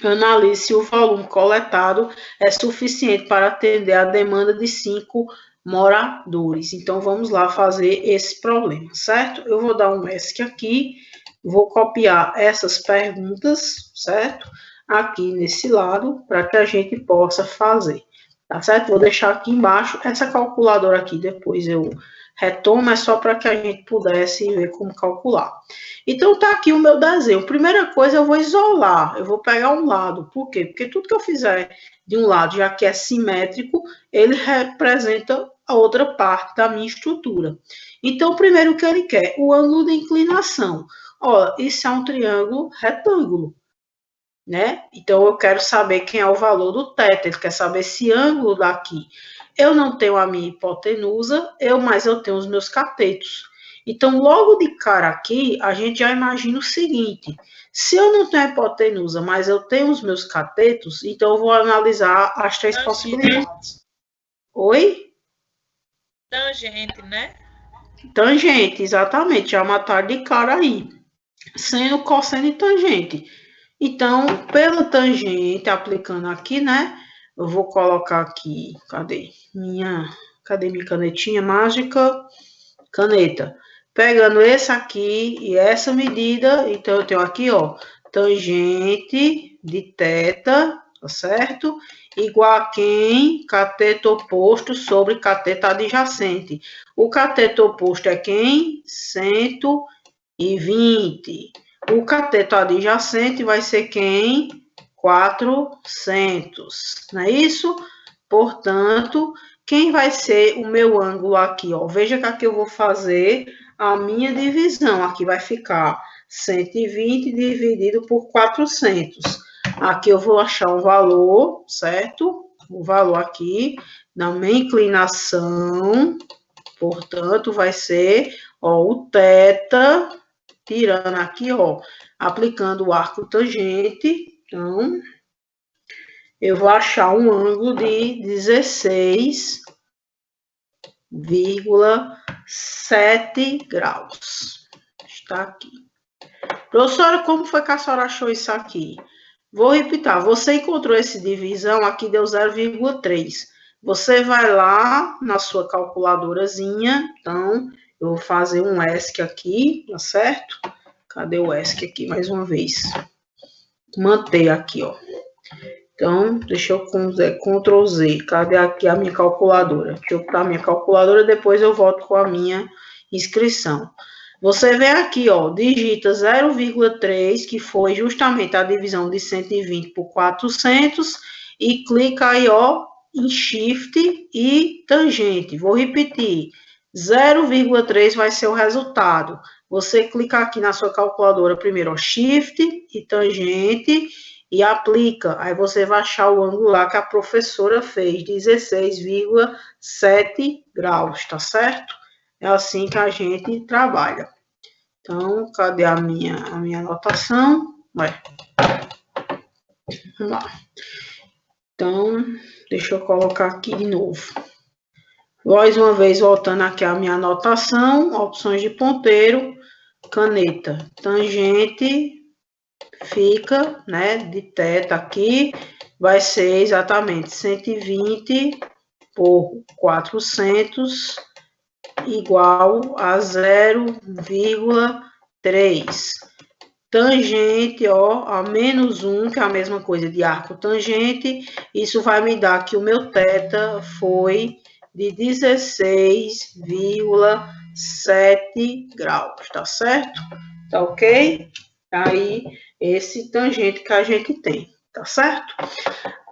S1: analise se o volume coletado é suficiente para atender a demanda de 5 moradores. Então, vamos lá fazer esse problema, certo? Eu vou dar um ESC aqui, vou copiar essas perguntas, certo? Aqui nesse lado, para que a gente possa fazer, tá certo? Vou deixar aqui embaixo essa calculadora aqui, depois eu retomo, é só para que a gente pudesse ver como calcular. Então, tá aqui o meu desenho. Primeira coisa, eu vou isolar, eu vou pegar um lado. Por quê? Porque tudo que eu fizer de um lado, já que é simétrico, ele representa a outra parte da minha estrutura. Então, primeiro o que ele quer? O ângulo de inclinação. Ó, isso é um triângulo retângulo, né? Então, eu quero saber quem é o valor do θ. Ele quer saber esse ângulo daqui. Eu não tenho a minha hipotenusa, mas eu tenho os meus catetos. Então, logo de cara aqui, a gente já imagina o seguinte: se eu não tenho a hipotenusa, mas eu tenho os meus catetos, então eu vou analisar as três possibilidades. Oi?
S2: Tangente, né?
S1: Tangente, exatamente, já mataram de cara aí. Seno, cosseno e tangente. Então, pela tangente, aplicando aqui, né? Eu vou colocar aqui, cadê minha canetinha mágica? Caneta. Pegando esse aqui e essa medida, então eu tenho aqui, ó, tangente de θ, tá certo? Igual a quem? Cateto oposto sobre cateto adjacente. O cateto oposto é quem? 120. O cateto adjacente vai ser quem? 400. Não é isso? Portanto, quem vai ser o meu ângulo aqui? Ó? Veja que aqui eu vou fazer a minha divisão. Aqui vai ficar 120 dividido por 400. Aqui eu vou achar um valor, certo? O valor aqui da minha inclinação. Portanto, vai ser, ó, o θ, tirando aqui, ó, aplicando o arco tangente. Então, eu vou achar um ângulo de 16,7 graus. Está aqui. Professora, como foi que a senhora achou isso aqui? Vou repetir, você encontrou essa divisão, aqui deu 0,3. Você vai lá na sua calculadorazinha, então, eu vou fazer um ESC aqui, tá certo? Cadê o ESC aqui, mais uma vez? Manter aqui, ó. Então, deixa eu Ctrl Z. Cadê aqui a minha calculadora? Deixa eu botar a minha calculadora, depois eu volto com a minha inscrição. Você vem aqui, ó, digita 0,3, que foi justamente a divisão de 120 por 400, e clica aí, ó, em Shift e tangente. Vou repetir, 0,3 vai ser o resultado. Você clica aqui na sua calculadora primeiro, ó, Shift e tangente, e aplica. Aí você vai achar o ângulo lá que a professora fez, 16,7 graus, tá certo? É assim que a gente trabalha. Então, cadê a minha anotação? Ué. Vamos lá. Então, deixa eu colocar aqui de novo. Mais uma vez, voltando aqui a minha anotação, opções de ponteiro, caneta, tangente, fica, né, de teta aqui, vai ser exatamente 120 por 400 igual a 0,3. Tangente, ó, a menos 1, que é a mesma coisa de arco tangente, isso vai me dar que o meu teta foi de 16,7 graus, tá certo? Tá ok? Aí, esse tangente que a gente tem, tá certo?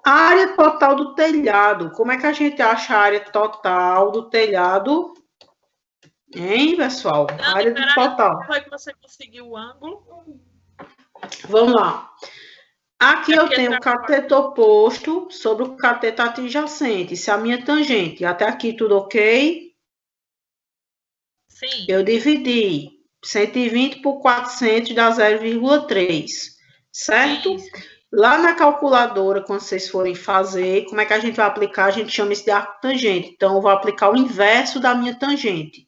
S1: A área total do telhado, como é que a gente acha a área total do telhado? Hein, pessoal?
S2: Não,
S1: área do total.
S2: Como é que você conseguiu o ângulo?
S1: Vamos lá. Aqui eu tenho o cateto oposto sobre o cateto adjacente. Se a minha tangente, até aqui tudo ok?
S2: Sim.
S1: Eu dividi 120 por 400 dá 0,3, certo? Sim. Lá na calculadora, quando vocês forem fazer, como é que a gente vai aplicar? A gente chama isso de arco tangente. Então, eu vou aplicar o inverso da minha tangente.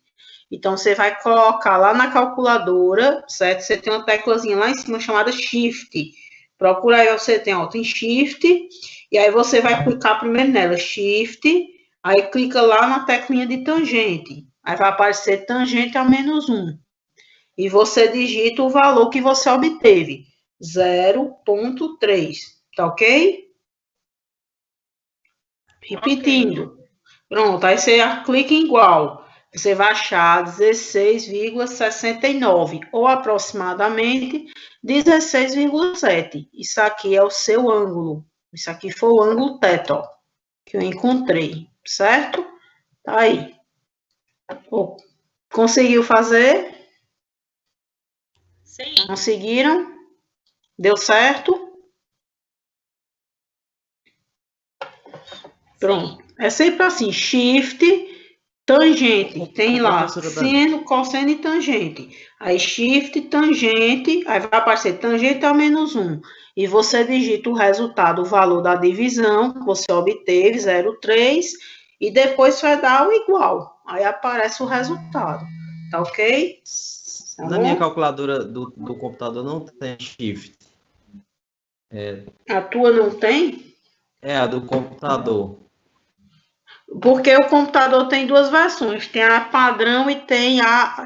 S1: Então, você vai colocar lá na calculadora, certo? Você tem uma teclazinha lá em cima chamada Shift. Procura aí, você tem, ó, tem Shift, e aí você vai clicar primeiro nela, Shift, aí clica lá na teclinha de tangente. Aí vai aparecer tangente a menos 1. E você digita o valor que você obteve, 0,3, tá ok? Repetindo. Okay. Pronto, aí você clica em igual. Você vai achar 16,69 ou aproximadamente 16,7. Isso aqui é o seu ângulo. Isso aqui foi o ângulo teta, ó, que eu encontrei, certo? Tá aí. Oh, conseguiu fazer?
S2: Sim.
S1: Conseguiram? Deu certo? Pronto. Sim. É sempre assim, Shift, tangente, tem lá seno, cosseno e tangente. Aí Shift, tangente, aí vai aparecer tangente a menos 1. E você digita o resultado, o valor da divisão que você obteve, 0,3, e depois vai dar o igual. Aí aparece o resultado, tá ok? Tá
S3: Na minha calculadora do computador não tem Shift.
S1: A tua não tem?
S3: É, a do computador.
S1: Porque o computador tem duas versões, tem a padrão e tem a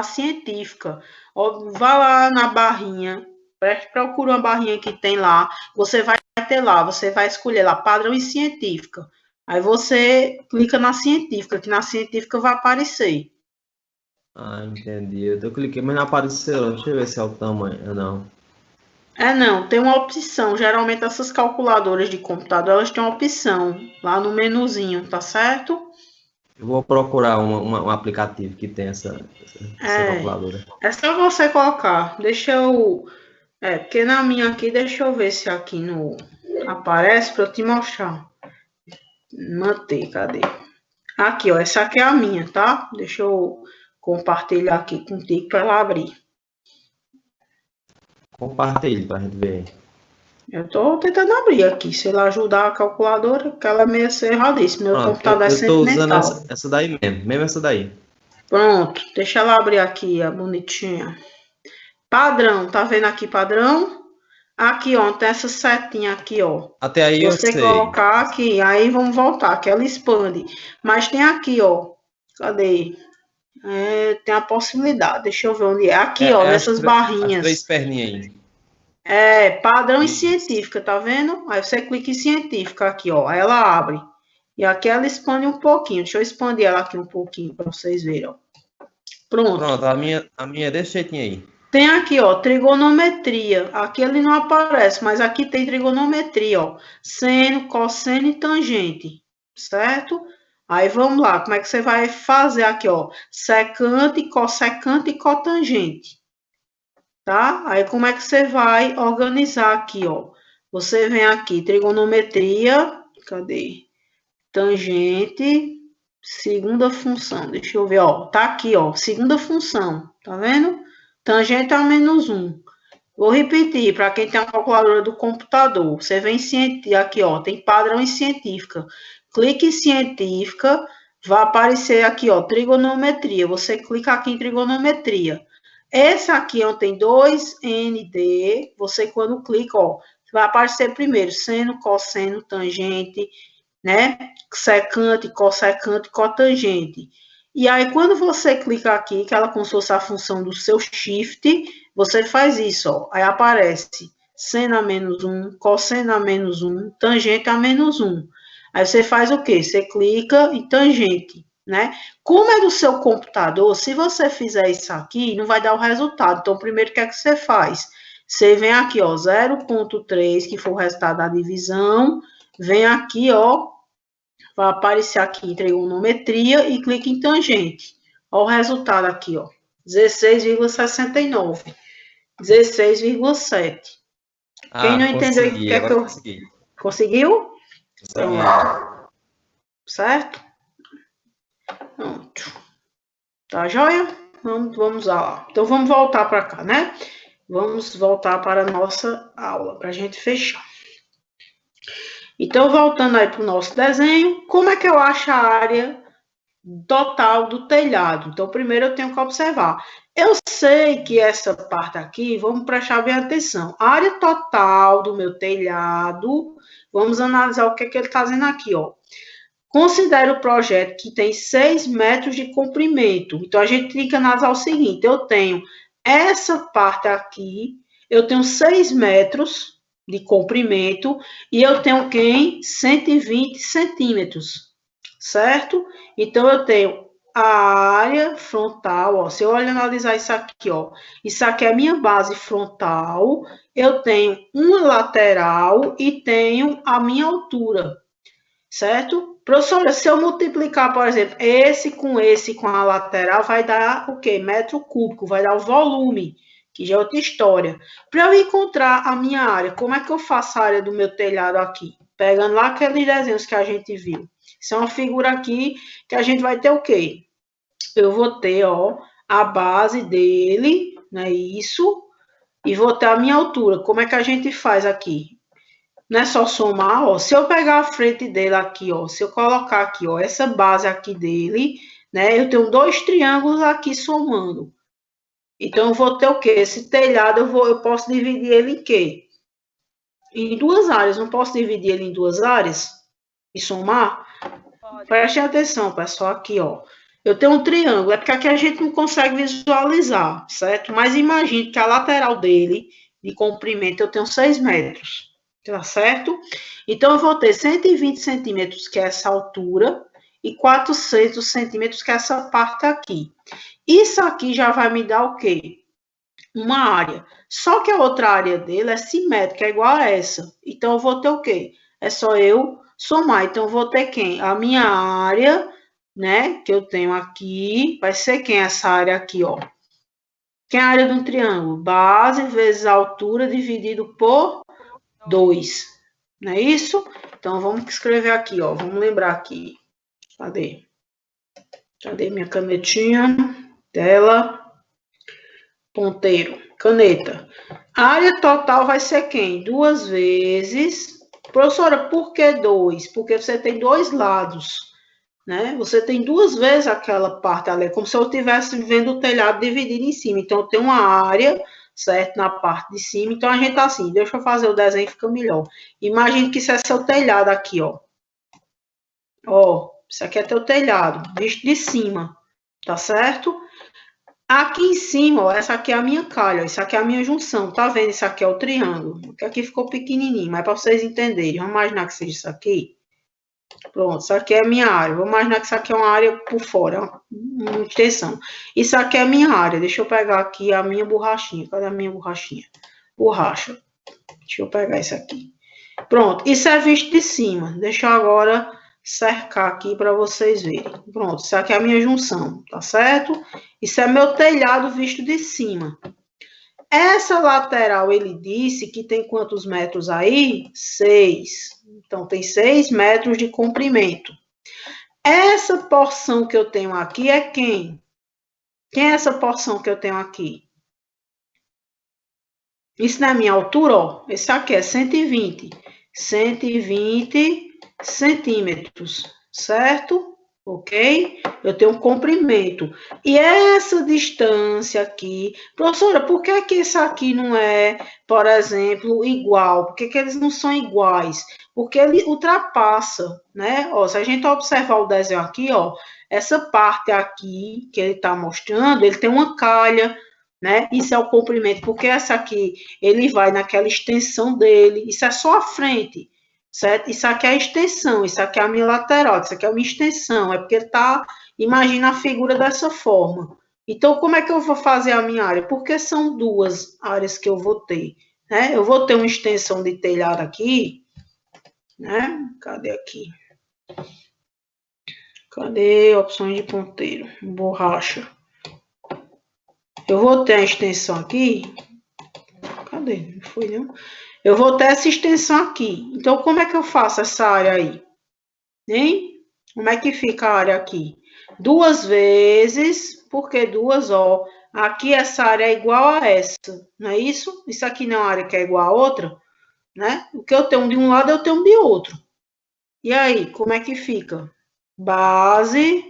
S1: científica. Vá lá na barrinha, procura uma barrinha que tem lá, você vai ter lá, você vai escolher lá padrão e científica. Aí você clica na científica, que na científica vai aparecer.
S3: Ah, entendi. Eu cliquei, mas não apareceu. Deixa eu ver se é o tamanho, não.
S1: Não, tem uma opção. Geralmente essas calculadoras de computador, elas têm uma opção lá no menuzinho, tá certo?
S3: Eu vou procurar um aplicativo que tem essa calculadora.
S1: É só você colocar. Deixa eu... porque na minha aqui, deixa eu ver se aqui no... aparece para eu te mostrar. Manter, cadê? Aqui, ó, essa aqui é a minha, tá? Deixa eu compartilhar aqui contigo para ela abrir.
S3: Compartilhe para a gente ver.
S1: Eu tô tentando abrir aqui, se ela ajudar a calculadora, que ela é meio erradíssima. Meu computador é sentimental.
S3: Eu tô usando essa daí mesmo essa daí.
S1: Pronto, deixa ela abrir aqui, a bonitinha. Padrão, tá vendo aqui padrão? Aqui, ó, tem essa setinha aqui, ó.
S3: Até aí eu sei.
S1: Você colocar aqui, aí vamos voltar, que ela expande. Mas tem aqui, ó. Cadê? Tem a possibilidade, deixa eu ver onde é. Aqui, ó, nessas barrinhas.
S3: As 3 perninhas
S1: aí. Padrão e científica, tá vendo? Aí você clica em científica aqui, ó. Aí ela abre. E aqui ela expande um pouquinho. Deixa eu expandir ela aqui um pouquinho para vocês verem, ó. Pronto,
S3: a minha é desse jeitinho aí.
S1: Tem aqui, ó, trigonometria. Aqui ele não aparece, mas aqui tem trigonometria, ó. Seno, cosseno e tangente, certo? Aí vamos lá, como é que você vai fazer aqui, ó? Secante, cossecante e cotangente, tá? Aí como é que você vai organizar aqui, ó? Você vem aqui, trigonometria, cadê? Tangente, segunda função, deixa eu ver, ó. Tá aqui, ó, segunda função, tá vendo? Tangente a -1. Vou repetir, para quem tem a calculadora do computador. Você vem aqui, ó, tem padrão em científica. Clique em científica, vai aparecer aqui, ó, trigonometria. Você clica aqui em trigonometria. Esse aqui, ó, tem 2ND. Você, quando clica, ó, vai aparecer primeiro seno, cosseno, tangente, né? Secante, cossecante, cotangente. E aí, quando você clica aqui, que ela como se fosse a função do seu shift, você faz isso, ó. Aí aparece seno a -1, cosseno a -1, tangente a -1. Aí você faz o quê? Você clica em tangente, né? Como é do seu computador, se você fizer isso aqui, não vai dar o resultado. Então, primeiro, o que é que você faz? Você vem aqui, ó, 0,3, que foi o resultado da divisão. Vem aqui, ó. Vai aparecer aqui em trigonometria e clica em tangente. Olha o resultado aqui, ó. 16,69. 16,7. Quem não entendeu o que é que eu... Conseguiu? Pronto. Certo? Pronto. Tá joia? Vamos lá. Então, vamos voltar para cá, né? Vamos voltar para a nossa aula, para a gente fechar. Então, voltando aí para o nosso desenho, como é que eu acho a área total do telhado? Então, primeiro eu tenho que observar. Eu sei que essa parte aqui, vamos prestar bem atenção. A área total do meu telhado, vamos analisar o que ele está dizendo aqui, ó. Considere o projeto que tem 6 metros de comprimento. Então, a gente tem que analisar o seguinte, eu tenho essa parte aqui, eu tenho 6 metros de comprimento, e eu tenho quem? 120 centímetros, certo? Então, eu tenho a área frontal, ó, se eu analisar isso aqui, ó, isso aqui é a minha base frontal, eu tenho uma lateral e tenho a minha altura, certo? Professora, se eu multiplicar, por exemplo, esse com a lateral, vai dar o quê? Metro cúbico, vai dar o volume, que já é outra história. Para eu encontrar a minha área, como é que eu faço a área do meu telhado aqui? Pegando lá aqueles desenhos que a gente viu. Isso é uma figura aqui que a gente vai ter o quê? Eu vou ter, ó, a base dele, né, isso, e vou ter a minha altura. Como é que a gente faz aqui? Não é só somar, ó. Se eu pegar a frente dele aqui, ó, se eu colocar aqui, ó, essa base aqui dele, né, eu tenho 2 triângulos aqui somando. Então, eu vou ter o quê? Esse telhado, eu posso dividir ele em quê? Em 2 áreas. Não posso dividir ele em 2 áreas e somar? Preste atenção, pessoal, aqui, ó. Eu tenho um triângulo, é porque aqui a gente não consegue visualizar, certo? Mas imagine que a lateral dele, de comprimento, eu tenho 6 metros, tá certo? Então, eu vou ter 120 centímetros, que é essa altura, e 400 centímetros, que é essa parte aqui. Isso aqui já vai me dar o quê? Uma área. Só que a outra área dele é simétrica, é igual a essa. Então, eu vou ter o quê? É só eu somar. Então, eu vou ter quem? A minha área, né? Que eu tenho aqui. Vai ser quem essa área aqui, ó? Quem é a área de um triângulo? Base vezes a altura dividido por 2. Não é isso? Então, vamos escrever aqui, ó. Vamos lembrar aqui. Cadê? Cadê minha canetinha? Tela. Ponteiro. Caneta. A área total vai ser quem? 2 vezes. Professora, por que 2? Porque você tem 2 lados, né? Você tem 2 vezes aquela parte ali. Como se eu estivesse vendo o telhado dividido em cima. Então, eu tenho uma área certo? Na parte de cima. Então, a gente tá assim, deixa eu fazer o desenho, fica melhor. Imagine que isso é seu telhado aqui, ó. Ó, isso aqui é teu telhado, visto de cima, tá certo? Aqui em cima, ó, essa aqui é a minha calha, ó, isso aqui é a minha junção, tá vendo? Isso aqui é o triângulo, que aqui ficou pequenininho, mas para vocês entenderem, vamos imaginar que seja isso aqui. Pronto, isso aqui é a minha área, vamos imaginar que isso aqui é uma área por fora, uma extensão. Isso aqui é a minha área, deixa eu pegar aqui a minha borrachinha, cadê a minha borrachinha? Borracha, deixa eu pegar isso aqui. Pronto, isso é visto de cima, deixa eu agora cercar aqui para vocês verem. Pronto, isso aqui é a minha junção, tá certo? Isso é meu telhado visto de cima. Essa lateral, ele disse que tem quantos metros aí? 6. Então, tem 6 metros de comprimento. Essa porção que eu tenho aqui é quem? Quem é essa porção que eu tenho aqui? Isso não é minha altura, ó. Esse aqui é 120. 120 centímetros, certo? Ok? Eu tenho um comprimento. E essa distância aqui... Professora, por que que isso aqui não é, por exemplo, igual? Por que que eles não são iguais? Porque ele ultrapassa, né? Ó, se a gente observar o desenho aqui, ó, essa parte aqui que ele está mostrando, ele tem uma calha, né? Isso é o comprimento, porque essa aqui, ele vai naquela extensão dele, isso é só a frente, certo? Isso aqui é a extensão, isso aqui é a minha lateral, isso aqui é a minha extensão, é porque ele tá, imagina a figura dessa forma. Então, como é que eu vou fazer a minha área? Porque são duas áreas que eu vou ter, né? Eu vou ter uma extensão de telhado aqui, né? Cadê aqui? Cadê opções de ponteiro? Borracha. Eu vou ter a extensão aqui. Cadê? Não foi, não? Eu vou ter essa extensão aqui. Então, como é que eu faço essa área aí? Hein? Como é que fica a área aqui? 2 vezes, porque 2, ó. Aqui essa área é igual a essa, não é isso? Isso aqui não é uma área que é igual a outra, né? O que eu tenho de um lado, eu tenho de outro. E aí, como é que fica? Base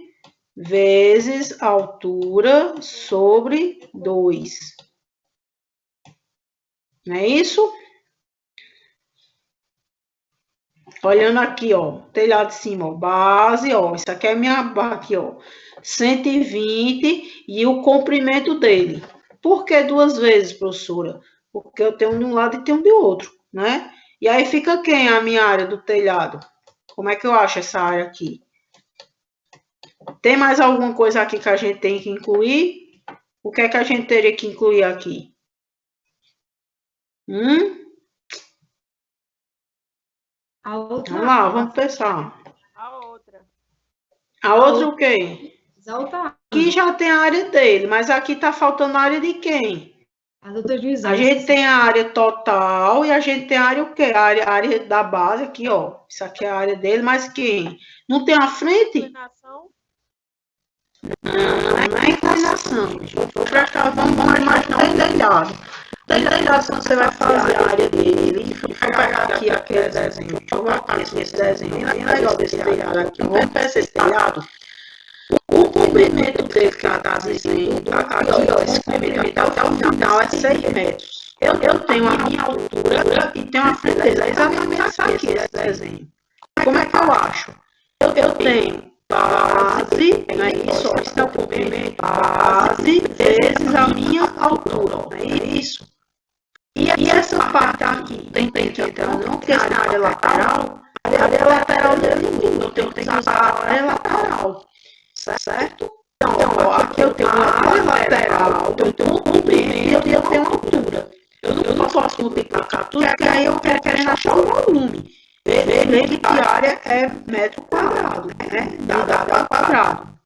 S1: vezes altura sobre 2. Não é isso? Olhando aqui, ó, telhado de cima, ó, base, ó, isso aqui é minha barra aqui, ó, 120 e o comprimento dele. Por que 2 vezes, professora? Porque eu tenho de um lado e tenho de outro, né? E aí fica quem a minha área do telhado? Como é que eu acho essa área aqui? Tem mais alguma coisa aqui que a gente tem que incluir? O que é que a gente teria que incluir aqui?
S4: A outra,
S1: vamos lá, vamos pensar.
S2: A outra.
S1: A outra o quê?
S4: A outra.
S1: Aqui já tem a área dele, mas aqui tá faltando a área de quem?
S4: A outra juizada.
S1: A gente tem a área total e a gente tem a área o quê? A área da base aqui, ó. Isso aqui é a área dele, mas quem? Não tem a frente?
S2: Inclinação.
S1: Não é inclinação. Vou prestar, vamos imaginar um telhado. Telhado, você vai fazer a área dele. Vou pegar aqui aquele desenho. Deixa eu ver aqui esse desenho. Bem legal desse telhado aqui. Vamos pensar esse telhado. O comprimento dele que ela está dizendo, aqui, ó, esse comprimento até o final é 6 metros. Eu tenho a minha altura e tenho a frente dele. É exatamente isso aqui, esse desenho. Como é que eu acho? Eu tenho base, não é isso? Ó, isso é o comprimento, base vezes a minha altura, ó, não é isso? E essa parte aqui, tem que entrar não, porque essa área lateral, a área lateral dele não, eu tenho que usar a área lateral, certo? Então, ó, aqui eu tenho uma área lateral, eu tenho um comprimento e eu tenho uma altura. Eu não posso multiplicar tudo, porque aí eu quero achar o volume. Lembre que a área é metro quadrado, né? Dado quadrado.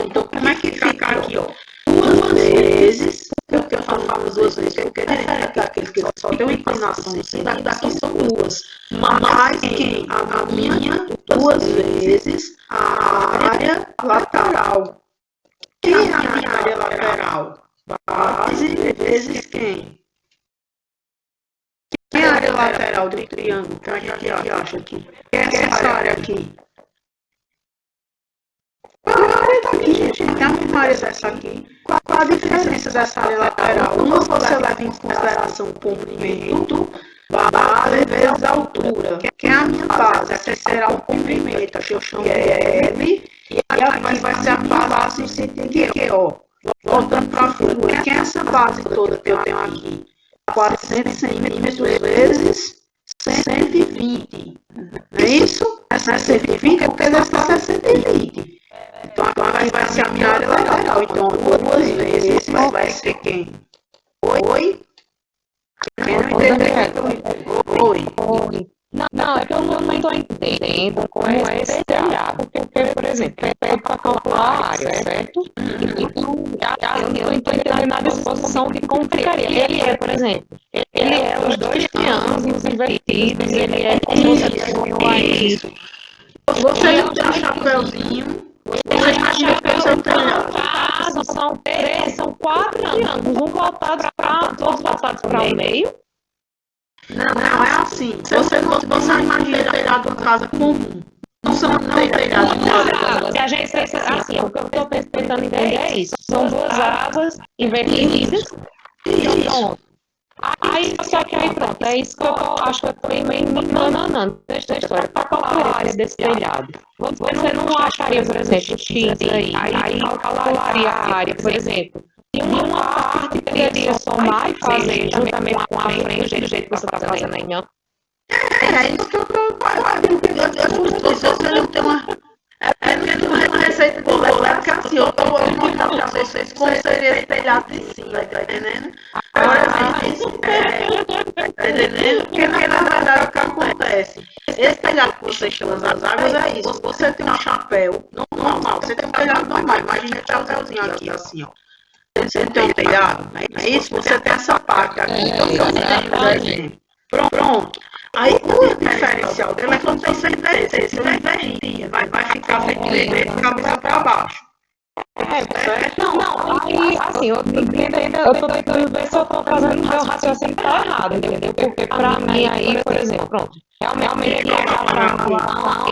S1: Então, como é que fica aqui, ó? 2 vezes, porque eu falo 2 vezes, porque é aquele que só tem uma inclinação assim, daqui são 2. Mas quem? A minha 2 vezes a área lateral. Quem é a minha área lateral? Base vezes quem? Quem é a área lateral do triângulo que a gente acha aqui? Quem é essa área aqui? A área tá aqui, gente. Tem a mesma área dessa aqui. Qual a diferença dessa área lateral? Uma você leva em consideração o comprimento, base vezes a altura, que é a minha base. Aqui será o comprimento, que eu chamo de L, e aqui vai ser a minha base no sentido que, ó, voltando para a figura, que é essa base toda que eu tenho aqui? 400 centímetros vezes 120. Não é isso? Essa é 120 porque essa é 120. Então, agora vai ser a minha área lateral. Então, 2 vezes vai ser quem? Oi? Quem não entendeu?
S6: Oi. Não, é que eu não estou entendendo como é esse telhado. Porque, por exemplo, é para calcular a área, certo? Então, eu não estou entendendo a disposição de como ficaria. Ele é, por exemplo, ele é os dois triângulos invertidos, ele é como você põe aí.
S1: Você não tem um chapéuzinho. Você imagina que o seu telhado.
S6: São 4 triângulos, todos voltados para o meio.
S1: Não, é assim. Você imagina o telhado de uma casa comum. Não são telhados de casa.
S6: Se a gente assim, o que eu estou tentando entender é isso. São 2 asas invertidas. Então, aí, só que aí pronto, é isso que eu acho que eu estou meio me enganando nessa história. Para calcular a área desse telhado, você não acharia, por exemplo, X aí calcularia a área, por exemplo. E uma parte poderia somar e fazer juntamente com a frente do jeito que você está fazendo aí, não?
S1: É isso que eu você não tem uma receita de bolo, é que assim, eu estou mostrando para vocês como seria esse telhado de cima, tá entendendo? Agora, isso tá entendendo? Porque na verdade o que acontece? Esse telhado que vocês estão nas águas é isso. Você tem um chapéu normal, você tem um telhado normal, imagina o chapéuzinho aqui, assim, ó. Você tem um telhado, é isso? Você tem essa parte aqui, então eu exemplo. Pronto. Aí o diferencial dela é quando você inverter, você vai invertir, vai ficar de cabeça para baixo.
S6: Não, aí, assim, eu tô tentando ver se eu tô fazendo meu raciocínio tá errado, entendeu? Porque pra mim aí, por exemplo, pronto, realmente ia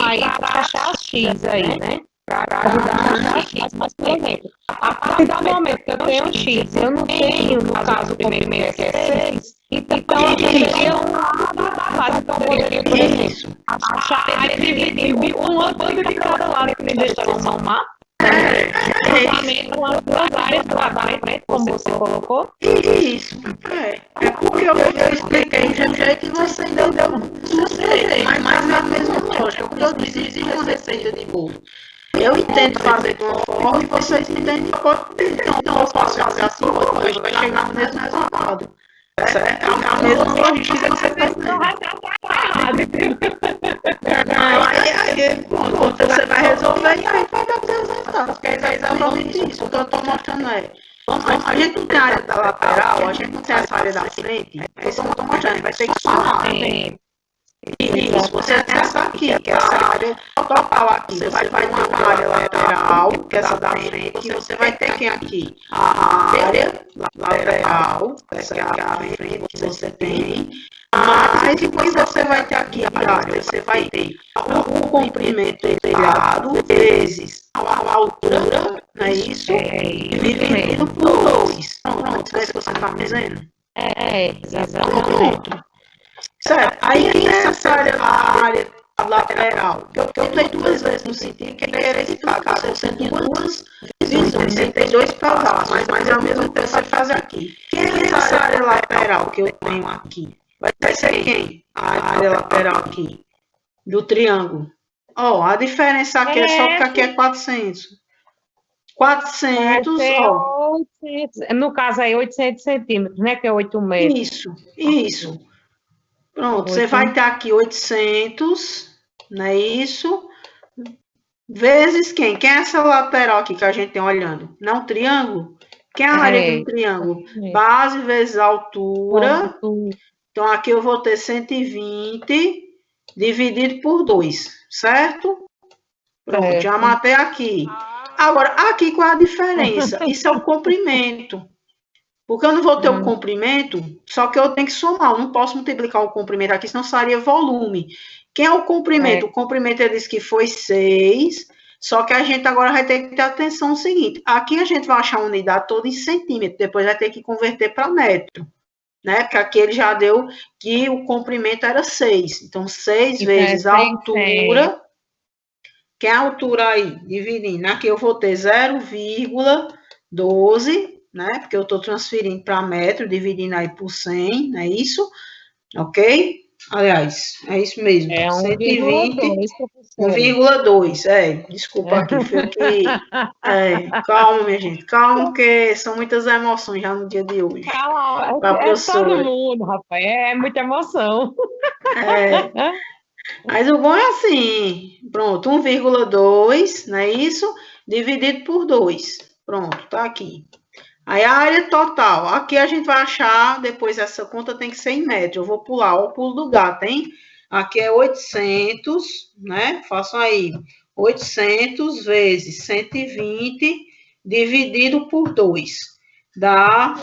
S6: aí pra achar X aí, né? Pra ajudar a achar X, mas, por exemplo, a partir do momento que eu tenho um X, eu não tenho, no caso, o comprimento que é 6, então eu teria um lado da base, então eu poderia, por exemplo, achar dividir uma banda de cada lado que me deixa somar. Com as 2 áreas lá na frente, como você colocou.
S1: Isso, é porque eu expliquei de um jeito que você ainda deu mas na mesma lógica, porque eu disse, existe uma receita de bolo. Eu intento fazer de uma forma e vocês entendem de outra. Então eu posso fazer assim, depois vai chegar no mesmo resultado. Certo? É a mesma lógica que você está aí, pronto, você vai resolver e aí vai dar os resultados, porque é exatamente isso. O que eu estou mostrando é, a gente não tem a área da lateral, a gente não tem essa área da frente, é isso que eu estou mostrando, vai ter que somar. Isso, você tem essa aqui, que é essa área total aqui. Você vai uma área lateral, que é essa da frente, e você vai ter quem aqui? A área lateral, essa é a frente que você tem. Mas depois você vai ter aqui a área, você vai ter o comprimento do telhado vezes a altura, não é isso? Dividido por 2. Pronto, é isso que você está me dizendo?
S6: Exatamente.
S1: Certo, aí quem é essa área lateral? Eu tenho 2 vezes no sentido que querer explicar. Você tem 2 visões, você tem 2 pedaços, mas é a mesma coisa que você faz aqui. Quem é essa área lateral que eu tenho aqui? Vai ser quem? A área lateral aqui, do triângulo. Ó, a diferença aqui é só porque aqui é 400. 400, ó.
S6: 800, no caso aí, 800 centímetros, né? Que é 8 metros.
S1: Isso. Pronto, você vai ter aqui 800, não é isso? Vezes quem? Quem é essa lateral aqui que a gente tem olhando? Não é um triângulo? Quem é a área do triângulo? Base vezes altura. Então, aqui eu vou ter 120 dividido por 2, certo? Pronto, já matei aqui. Agora, aqui qual é a diferença? Isso é o comprimento. Porque eu não vou ter o comprimento, só que eu tenho que somar. Eu não posso multiplicar o comprimento aqui, senão seria volume. Quem é o comprimento? O comprimento, ele disse que foi 6 Só que a gente agora vai ter que ter atenção no seguinte, aqui a gente vai achar a unidade toda em centímetro, depois vai ter que converter para metro, né? Porque aqui ele já deu que o comprimento era 6, então 6 vezes a altura, que é a altura aí, dividindo, aqui eu vou ter 0,12, né? Porque eu estou transferindo para metro, dividindo aí por 100, não é isso? Ok? Aliás, é isso mesmo.
S6: É
S1: 120, 1,2. Desculpa aqui, foi que. Calma, minha gente, calma, porque são muitas emoções já no dia de hoje.
S6: Calma, é todo mundo, rapaz, é muita emoção.
S1: Mas o bom é assim, pronto, 1,2, não é isso? Dividido por 2. Pronto, tá aqui. Aí a área total, aqui a gente vai achar, depois essa conta tem que ser em metro, eu vou pular o pulo do gato, hein? Aqui é 800, né? Façam aí, 800 vezes 120 dividido por 2. Dá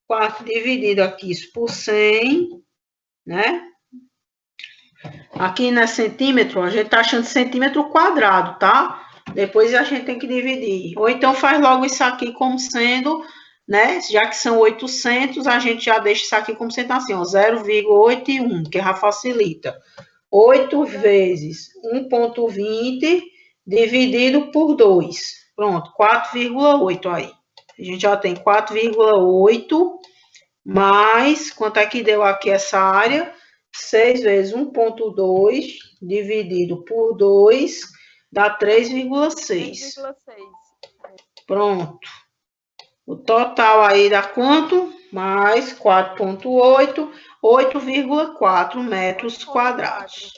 S1: 4 dividido aqui, isso por 100, né? Aqui não é centímetro, a gente tá achando centímetro quadrado, tá? Depois a gente tem que dividir. Ou então faz logo isso aqui como sendo, né? Já que são 800, a gente já deixa isso aqui como sendo assim, ó, 0,81, que já facilita. 8 vezes 1,20 dividido por 2. Pronto, 4,8 aí. A gente já tem 4,8 mais, quanto é que deu aqui essa área? 6 vezes 1,2 dividido por 2 dá 3,6. Pronto. O total aí dá quanto? Mais 4,8, 8,4 metros quadrados.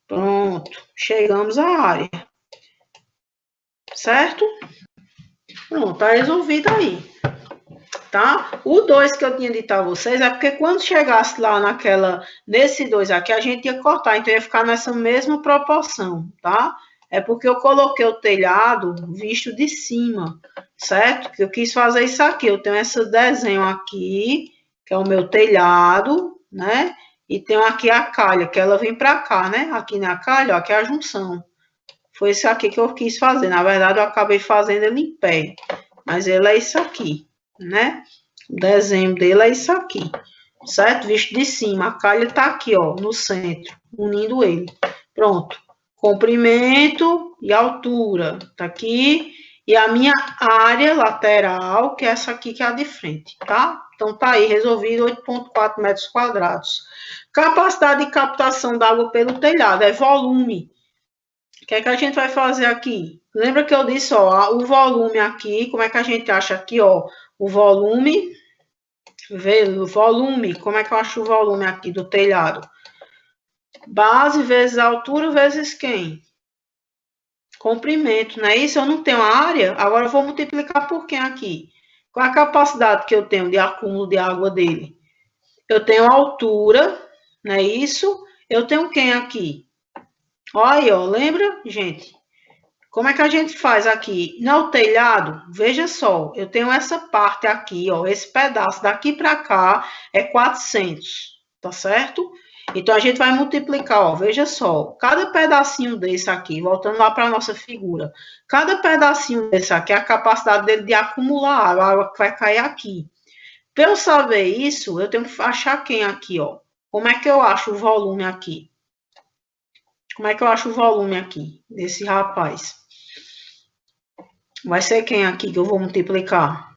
S1: Pronto. Chegamos à área. Certo? Pronto, tá resolvido aí. Tá? O 2 que eu tinha dito a vocês é porque quando chegasse lá nesse 2 aqui, a gente ia cortar, então ia ficar nessa mesma proporção, tá? É porque eu coloquei o telhado visto de cima, certo? Porque eu quis fazer isso aqui, eu tenho esse desenho aqui, que é o meu telhado, né? E tenho aqui a calha, que ela vem pra cá, né? Aqui na calha, ó, aqui é a junção. Foi isso aqui que eu quis fazer, na verdade eu acabei fazendo ele em pé, mas ele é isso aqui, né? O desenho dele é isso aqui, certo? Visto de cima, a calha tá aqui, ó, no centro, unindo ele. Pronto. Comprimento e altura, tá aqui. E a minha área lateral, que é essa aqui, que é a de frente, tá? Então, tá aí, resolvido 8,4 metros quadrados. Capacidade de captação d'água pelo telhado, é volume. O que é que a gente vai fazer aqui? Lembra que eu disse, ó, o volume aqui, como é que a gente acha aqui, ó, o volume, como é que eu acho o volume aqui do telhado? Base vezes altura vezes quem? Comprimento, não é isso? Eu não tenho a área, agora eu vou multiplicar por quem aqui? Qual a capacidade que eu tenho de acúmulo de água dele? Eu tenho a altura, não é isso? Eu tenho quem aqui? Olha aí, ó, lembra, gente? Como é que a gente faz aqui? No telhado, veja só, eu tenho essa parte aqui, ó, esse pedaço daqui para cá é 400, tá certo? Então, a gente vai multiplicar, ó, veja só, cada pedacinho desse aqui, voltando lá para a nossa figura, cada pedacinho desse aqui é a capacidade dele de acumular água, a água que vai cair aqui. Para eu saber isso, eu tenho que achar quem aqui, ó? Como é que eu acho o volume aqui? Como é que eu acho o volume aqui desse rapaz? Vai ser quem aqui que eu vou multiplicar?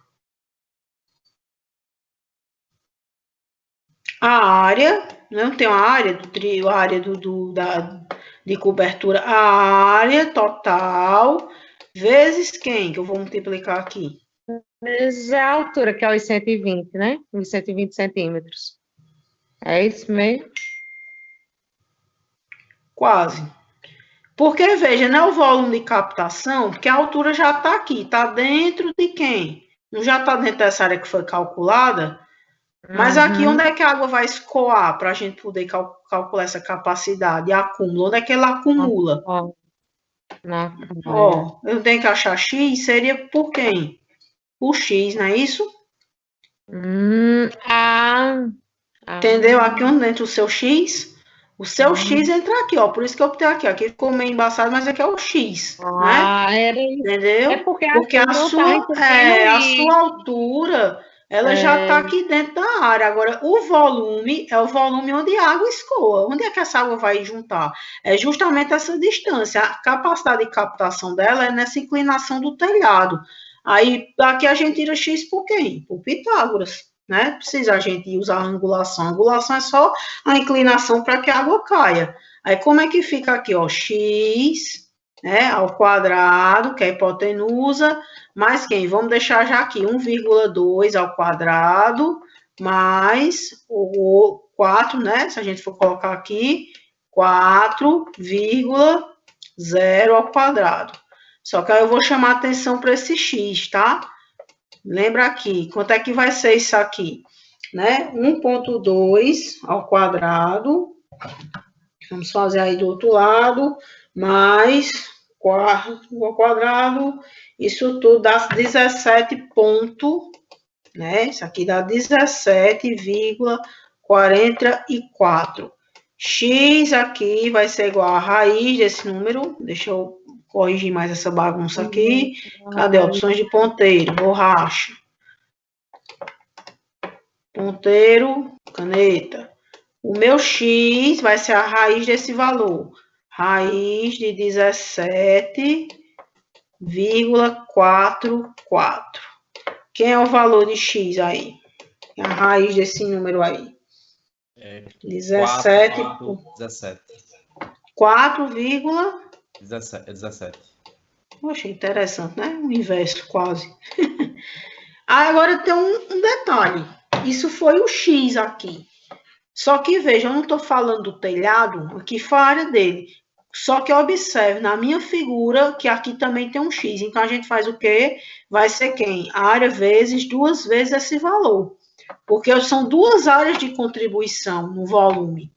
S1: A área, não tem a área do trio, a área de cobertura, a área total, vezes quem que eu vou multiplicar aqui?
S6: Vezes a altura, que é os 120, né? Os 120 centímetros. É isso mesmo?
S1: Quase. Porque, veja, não é o volume de captação, porque a altura já está aqui, está dentro de quem? Não já está dentro dessa área que foi calculada? Mas aqui, onde é que a água vai escoar para a gente poder calcular essa capacidade de acúmulo? Onde é que ela acumula? Ó, eu tenho que achar X, seria por quem? Por X, não é isso? Entendeu? Aqui onde entra o seu X? O seu X entra aqui, ó. Por isso que eu botei aqui. Aqui ficou meio embaçado, mas aqui é o X, né?
S6: Era isso.
S1: Entendeu?
S6: É porque
S1: a sua altura, ela já está aqui dentro da área. Agora, o volume é o volume onde a água escoa. Onde é que essa água vai juntar? É justamente essa distância. A capacidade de captação dela é nessa inclinação do telhado. Aí, aqui a gente tira X por quem? Por Pitágoras. Né? Precisa a gente usar a angulação. A angulação é só a inclinação para que a água caia. Aí, como é que fica aqui? Ó, X, né, ao quadrado, que é a hipotenusa, mais quem? Vamos deixar já aqui 1,2 ao quadrado, mais o 4, né? Se a gente for colocar aqui, 4,0 ao quadrado. Só que aí eu vou chamar atenção para esse X, tá? Lembra aqui, quanto é que vai ser isso aqui? Né? 1,2 ao quadrado. Vamos fazer aí do outro lado. Mais 4 ao quadrado. Isso tudo dá 17 pontos. Né? Isso aqui dá 17,44. X aqui vai ser igual a raiz desse número. Deixa eu corrigir mais essa bagunça aqui. Cadê? Opções de ponteiro, borracha. Ponteiro, caneta. O meu X vai ser a raiz desse valor. Raiz de 17,44. Quem é o valor de X aí? A raiz desse número aí. 17. 4,17. Poxa, interessante, né? O inverso, quase. Agora tem um detalhe. Isso foi o X aqui. Só que, veja, eu não estou falando do telhado, aqui foi a área dele. Só que observe, na minha figura, que aqui também tem um X. Então, a gente faz o quê? Vai ser quem? A área vezes 2 vezes esse valor. Porque são 2 áreas de contribuição no volume.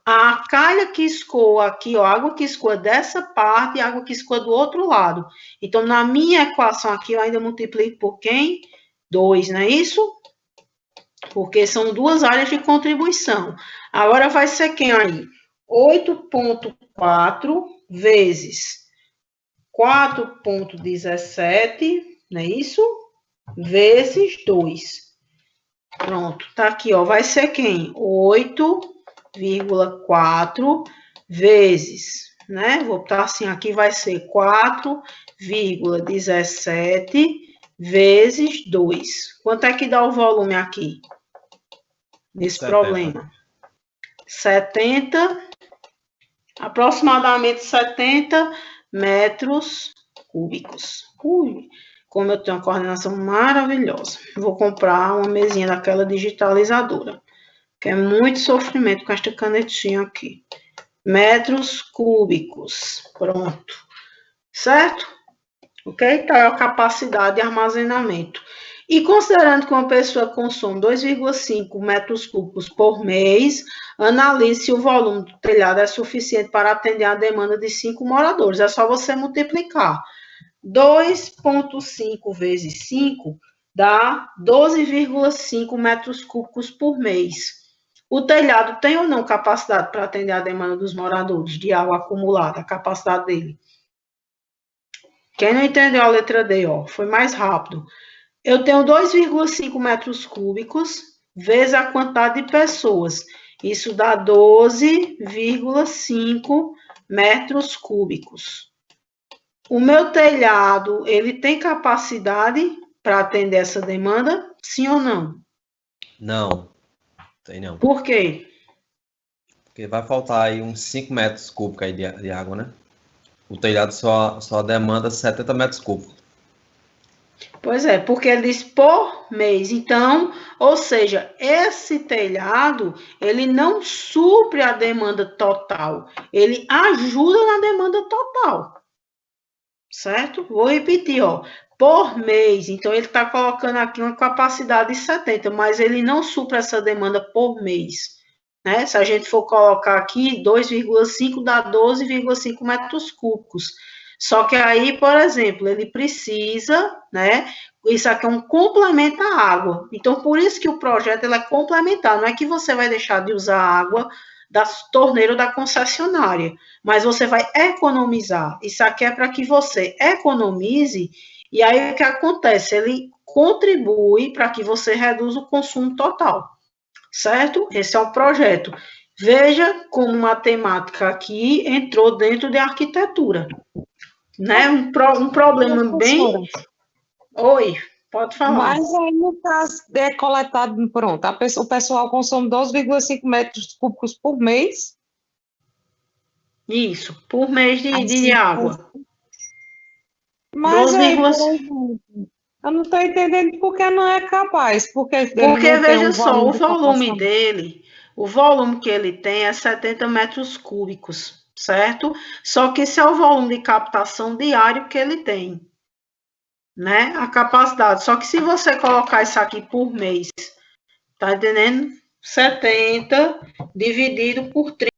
S1: A calha que escoa aqui, ó, a água que escoa dessa parte e a água que escoa do outro lado. Então, na minha equação aqui, eu ainda multiplico por quem? 2, não é isso? Porque são 2 áreas de contribuição. Agora vai ser quem aí? 8,4 vezes 4,17, não é isso? Vezes 2. Pronto, tá aqui, ó. Vai ser quem? 8,4 vezes, né? Vou botar assim, aqui vai ser 4,17 vezes 2. Quanto é que dá o volume aqui? Nesse 70. Problema? 70, aproximadamente 70 metros cúbicos. Ui, como eu tenho uma coordenação maravilhosa. Vou comprar uma mesinha daquela digitalizadora, que é muito sofrimento com esta canetinha aqui. Metros cúbicos. Pronto. Certo? Ok? Então, é a capacidade de armazenamento. E considerando que uma pessoa consome 2,5 metros cúbicos por mês, analise se o volume do telhado é suficiente para atender a demanda de 5 moradores. É só você multiplicar. 2,5 vezes 5 dá 12,5 metros cúbicos por mês. O telhado tem ou não capacidade para atender a demanda dos moradores de água acumulada, a capacidade dele? Quem não entendeu a letra D, ó, foi mais rápido. Eu tenho 2,5 metros cúbicos vezes a quantidade de pessoas. Isso dá 12,5 metros cúbicos. O meu telhado, ele tem capacidade para atender essa demanda? Sim ou não?
S3: Não, tem não.
S1: Por quê?
S3: Porque vai faltar aí uns 5 metros cúbicos aí de água, né? O telhado só demanda 70 metros cúbicos.
S1: Pois é, porque ele diz por mês. Então, ou seja, esse telhado, ele não supre a demanda total. Ele ajuda na demanda total. Certo? Vou repetir, ó. Por mês. Então, ele está colocando aqui uma capacidade de 70, mas ele não supre essa demanda por mês. Né? Se a gente for colocar aqui, 2,5 dá 12,5 metros cúbicos. Só que aí, por exemplo, ele precisa, né? Isso aqui é um complemento à água. Então, por isso que o projeto ele é complementar. Não é que você vai deixar de usar água da torneira da concessionária, mas você vai economizar. Isso aqui é para que você economize, e aí o que acontece? Ele contribui para que você reduza o consumo total, certo? Esse é o projeto. Veja como matemática aqui entrou dentro de arquitetura, né? Um problema bem... Oi, pode falar.
S6: Mas aí, no caso, é coletado, pronto, o pessoal consome 12,5 metros cúbicos por mês.
S1: Isso, por mês de água.
S6: Mas aí, por exemplo, eu não estou entendendo por que não é capaz. Porque
S1: veja só, o volume dele, o volume que ele tem é 70 metros cúbicos, certo? Só que esse é o volume de captação diário que ele tem, né? A capacidade. Só que se você colocar isso aqui por mês, tá entendendo? 70 dividido por 30.